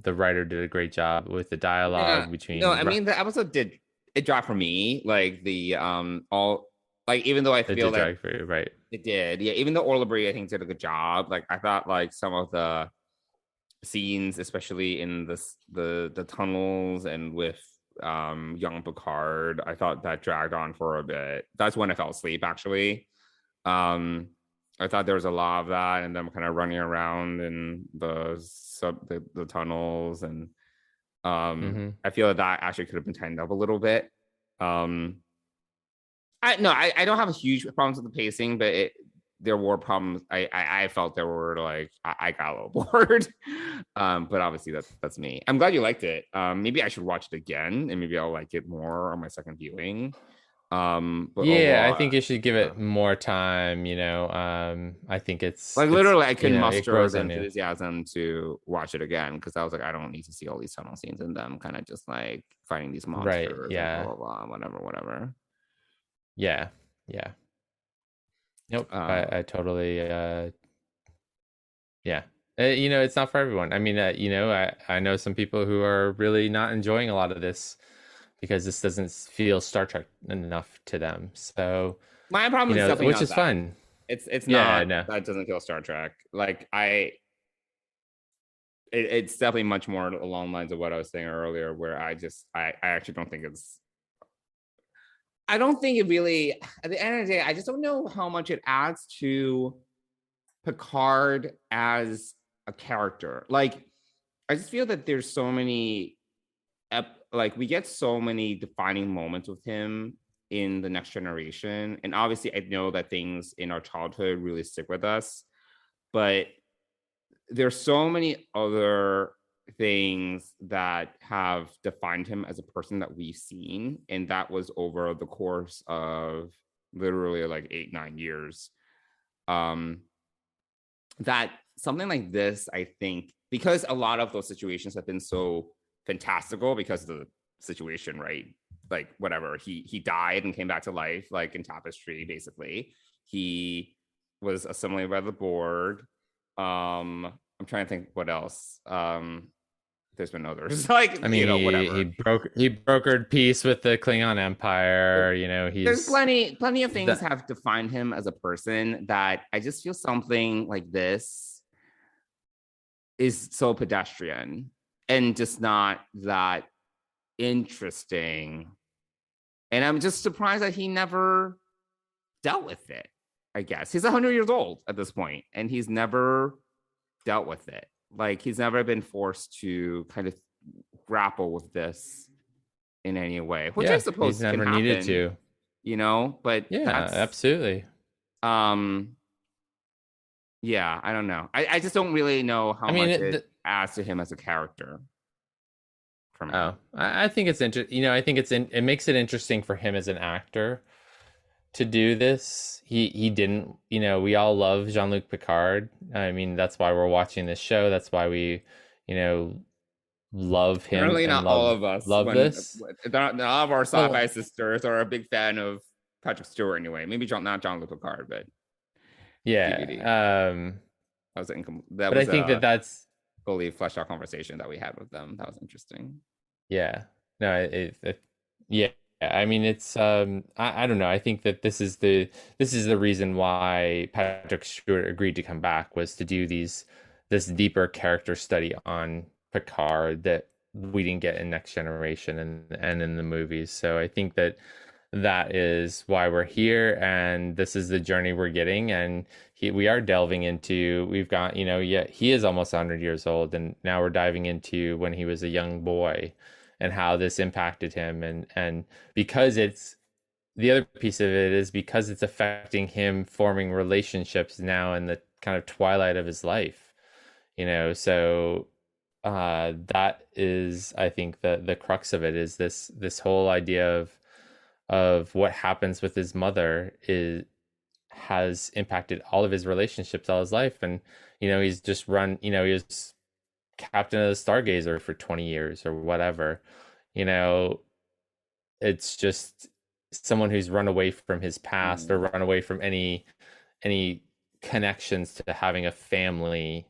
writer did a great job with the dialogue between. No, I mean, the episode it dropped for me. Like, the even though I feel that for you, right? It did, yeah. Even though Orla Brie, I think, did a good job. Like, I thought, like, some of the scenes, especially in the tunnels and with young Picard, I thought that dragged on for a bit. That's when I fell asleep, actually. I thought there was a lot of that, and them kind of running around in the tunnels, and I feel that actually could have been tightened up a little bit. I don't have huge problems with the pacing, but there were problems. I felt there were like I got a little bored. But obviously that's me. I'm glad you liked it. Maybe I should watch it again and maybe I'll like it more on my second viewing. But Yeah, overall, I think you should give it more time, you know. I think like literally I couldn't you know, it muster grows the on you. enthusiasm to watch it again because I was like, I don't need to see all these tunnel scenes and them kind of just like fighting these monsters Right, and yeah. blah blah blah, whatever. Yeah. Nope. I totally yeah. You know, it's not for everyone. I mean, you know, I know some people who are really not enjoying a lot of this because this doesn't feel Star Trek enough to them. So My problem you is know, definitely which not is that. fun. It's Yeah, not no. that doesn't feel Star Trek. Like it's definitely much more along the lines of what I was saying earlier, where I actually don't think it's. I don't think it really. At the end of the day, I just don't know how much it adds to Picard as a character. Like, I just feel that there's so many, like we get so many defining moments with him in the Next Generation, and obviously I know that things in our childhood really stick with us, but there's so many other things that have defined him as a person that we've seen, and that was over the course of literally like 8-9 years. That something like this, I think, because a lot of those situations have been so fantastical because of the situation, right? Like whatever, he died and came back to life, like in Tapestry, basically. He was assimilated by the Borg. I'm trying to think what else. There's been others, like, I mean, you know, whatever. he brokered peace with the Klingon Empire. You know, There's plenty of things have defined him as a person that I just feel something like this is so pedestrian and just not that interesting. And I'm just surprised that he never dealt with it. I guess he's 100 years old at this point, and he's never dealt with it. Like he's never been forced to kind of grapple with this in any way, which I suppose he's never can happen, needed to. You know, but yeah, absolutely. Yeah, I don't know. I just don't really know how much it adds to him as a character. For me. Oh, I think it's interesting. You know, I think it makes it interesting for him as an actor to do this. He didn't, you know, we all love Jean-Luc Picard. I mean, that's why we're watching this show. That's why we, you know, love him. Really, not all of us love this. Not all of our sci-fi sisters are a big fan of Patrick Stewart anyway. Maybe not Jean-Luc Picard, but yeah. I think that's fully fleshed out conversation that we had with them. That was interesting. Yeah. No, yeah. I mean, it's I don't know. I think that this is the reason why Patrick Stewart agreed to come back, was to do this deeper character study on Picard that we didn't get in Next Generation and in the movies. So I think that is why we're here, and this is the journey we're getting, and we are delving into, we've got, you know, he is almost 100 years old, and now we're diving into when he was a young boy and how this impacted him, and because it's, the other piece of it is because it's affecting him forming relationships now in the kind of twilight of his life, you know. So that is, I think, the crux of it is this whole idea of what happens with his mother has impacted all of his relationships all his life. And, you know, he's just he was captain of the Stargazer for 20 years or whatever. You know, it's just someone who's run away from his past or run away from any connections to having a family,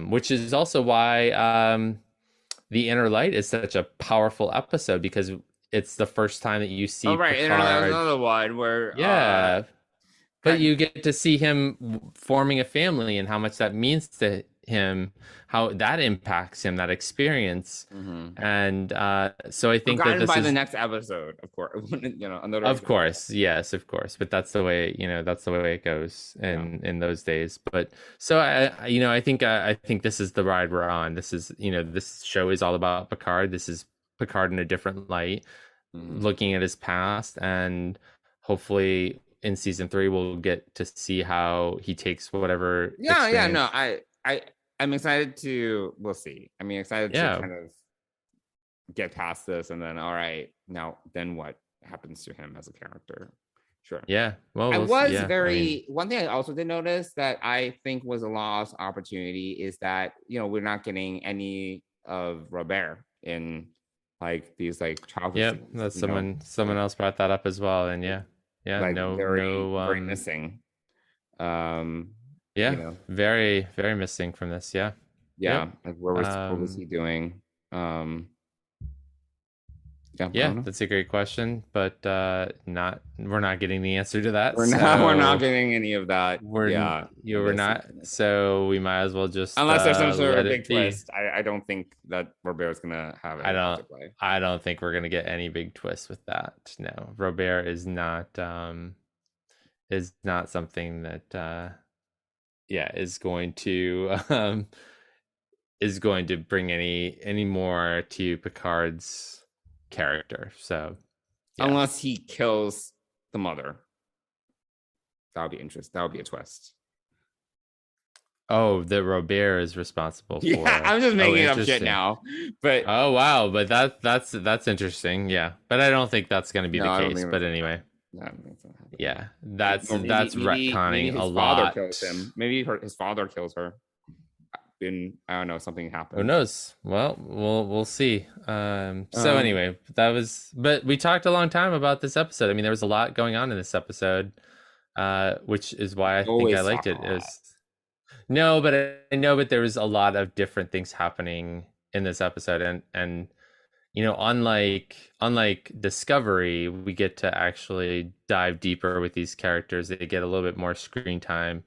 which is also why The Inner Light is such a powerful episode, because it's the first time that you see Picard. Another one where but you get to see him forming a family and how much that means to him, how that impacts him, that experience. And so I think that this by the next episode, of course. You know, of course, yes, of course, but that's the way, you know, that's the way it goes in those days. But so I think this is the ride we're on. This is, you know, this show is all about Picard. This is Picard in a different light, looking at his past, and hopefully in season 3 we'll get to see how he takes whatever. Yeah, no, I'm excited to. We'll see. I mean, excited to kind of get past this, and then all right, now then what happens to him as a character? Sure. Yeah. Well, one thing I also did notice that I think was a lost opportunity is that, we're not getting any of Robert in like these like childhood scenes, that's someone else brought that up as well. And like very missing. Very, very missing from this. Like what was he doing? That's a great question, but we're not getting the answer to that. We're not getting any of that. We're not. So we might as well just, unless there's some sort of big twist. I don't think that Robert's gonna have it. I don't think we're gonna get any big twist with that. No, Robert is not something that is going to bring any more to Picard's character. So unless he kills the mother, that would be interesting. That would be a twist. Oh, that Robert is responsible for. Yeah, I'm just making up shit now. But wow, but that's interesting. Yeah, but I don't think that's going to be the case. But anyway, that's retconning a lot. Father kills him. Maybe his father kills her. I don't know, something happened. Who knows? Well, we'll see. So anyway, but we talked a long time about this episode. I mean, there was a lot going on in this episode, which is why I think I liked it. But there was a lot of different things happening in this episode, and unlike Discovery, we get to actually dive deeper with these characters. They get a little bit more screen time.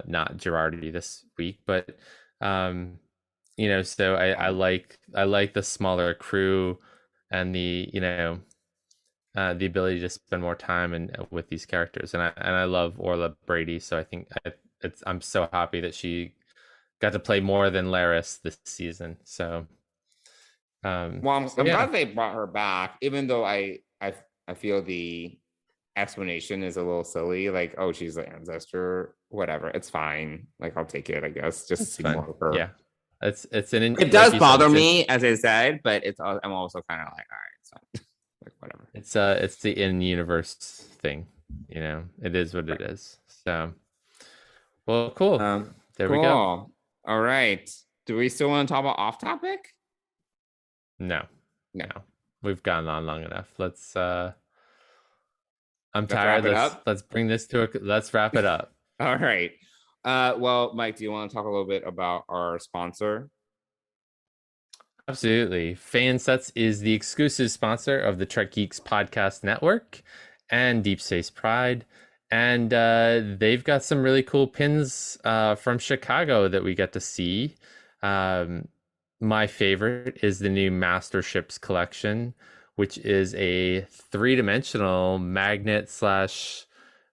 Not Jurati this week, but so I like the smaller crew and the ability to spend more time with these characters, and I love Orla Brady, so I think I'm so happy that she got to play more than Laris this season. So I'm glad they brought her back, even though I feel the explanation is a little silly, like, oh, she's the ancestor, whatever, it's fine, like I'll take it, I guess, just to see more of her. It does bother me, as I said, but I'm also kind of like, all right, it's fine. Like whatever, it's the in-universe thing, it is what it is. So well, cool. There we go. All right, do we still want to talk about off topic? No, we've gone on long enough. I'm tired. Let's bring this let's wrap it up. All right. Well, Mike, do you want to talk a little bit about our sponsor? Absolutely. Fansets is the exclusive sponsor of the Trek Geeks Podcast Network and Deep Space Pride. And they've got some really cool pins from Chicago that we get to see. My favorite is the new Master Ships collection, which is a 3-dimensional magnet / pin.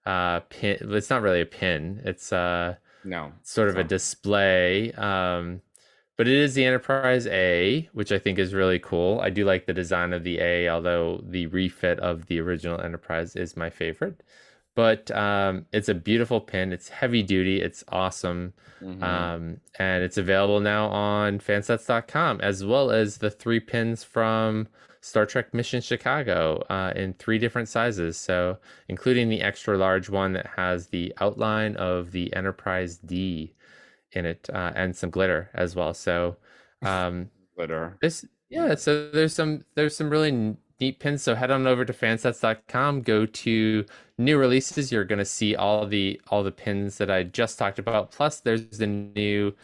It's not really a pin. It's sort of a display. But it is the Enterprise A, which I think is really cool. I do like the design of the A, although the refit of the original Enterprise is my favorite. But it's a beautiful pin. It's heavy duty. It's awesome. And it's available now on fansets.com, as well as the 3 pins from Star Trek Mission Chicago in 3 different sizes. So including the extra large one that has the outline of the Enterprise D in it, and some glitter as well. So glitter. So there's some really neat pins. So head on over to fansets.com, go to new releases. You're going to see all the pins that I just talked about. Plus there's the new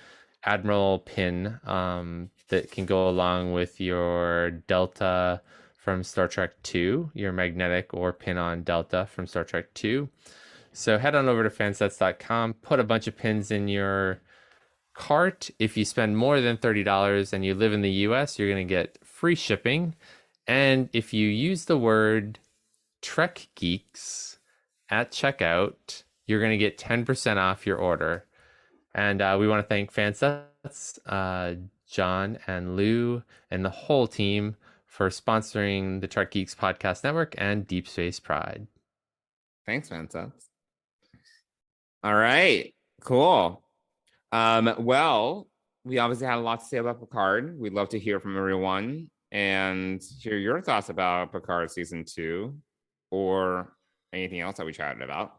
Admiral pin that can go along with your Delta from Star Trek 2, your magnetic or pin-on Delta from Star Trek 2. So head on over to fansets.com, put a bunch of pins in your cart. If you spend more than $30 and you live in the US, you're going to get free shipping. And if you use the word Trek Geeks at checkout, you're going to get 10% off your order. And we want to thank Fansets, John and Lou and the whole team for sponsoring the Trek Geeks Podcast Network and Deep Space Pride. Thanks, Vincent. All right, cool. Well, we obviously had a lot to say about Picard. We'd love to hear from everyone and hear your thoughts about Picard season 2 or anything else that we chatted about.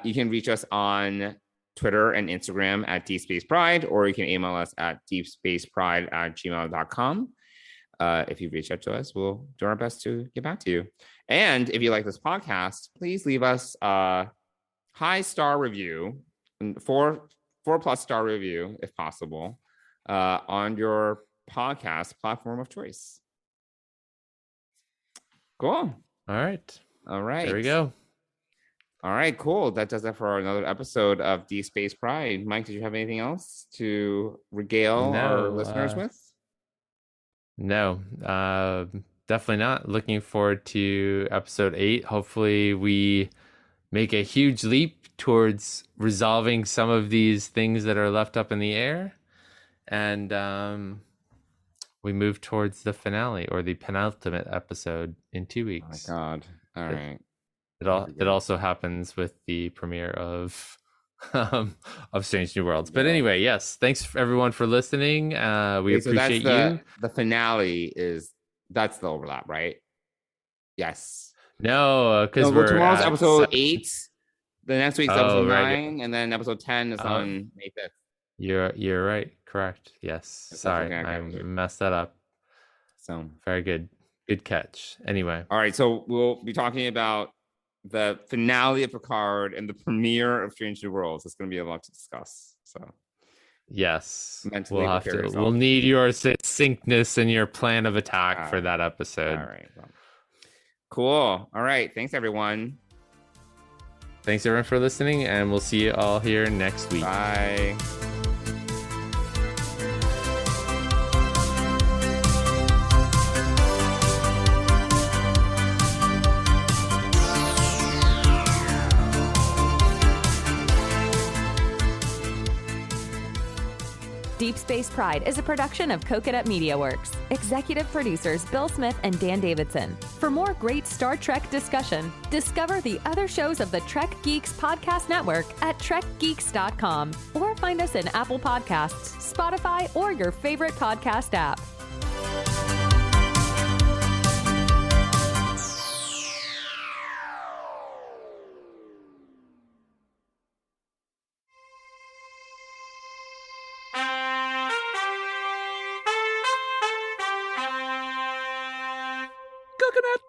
You can reach us on Twitter and Instagram at DeepSpacePride, or you can email us at deepspacepride@gmail.com. If you reach out to us, we'll do our best to get back to you. And if you like this podcast, please leave us a high star review, 4+ star review, if possible, on your podcast platform of choice. Cool. All right. There we go. All right, cool. That does it for another episode of Deep Space Pride. Mike, did you have anything else to regale our listeners with? No, definitely not. Looking forward to episode 8. Hopefully we make a huge leap towards resolving some of these things that are left up in the air. And we move towards the finale, or the penultimate episode, in 2 weeks. Oh my God. All right. It also happens with the premiere of Strange New Worlds. But anyway, yes, thanks everyone for listening. We appreciate you. The finale that's the overlap, right? Yes. No, because tomorrow's episode 8. The next week's episode 9, right. And then episode 10 is on May 5th. You're right. Correct. Yes. Sorry, I messed that up. So very good. Good catch. Anyway. All right. So we'll be talking about the finale of Picard and the premiere of Strange New Worlds. It's going to be a lot to discuss. So yes, mentally we'll need your succinctness and your plan of attack for that episode. All right. Well, cool. All right. Thanks, everyone. Thanks, everyone, for listening, and we'll see you all here next week. Bye. Deep Space Pride is a production of Coconut Media Works. Executive producers Bill Smith and Dan Davidson. For more great Star Trek discussion, discover the other shows of the Trek Geeks Podcast Network at trekgeeks.com, or find us in Apple Podcasts, Spotify, or your favorite podcast app. Coconut.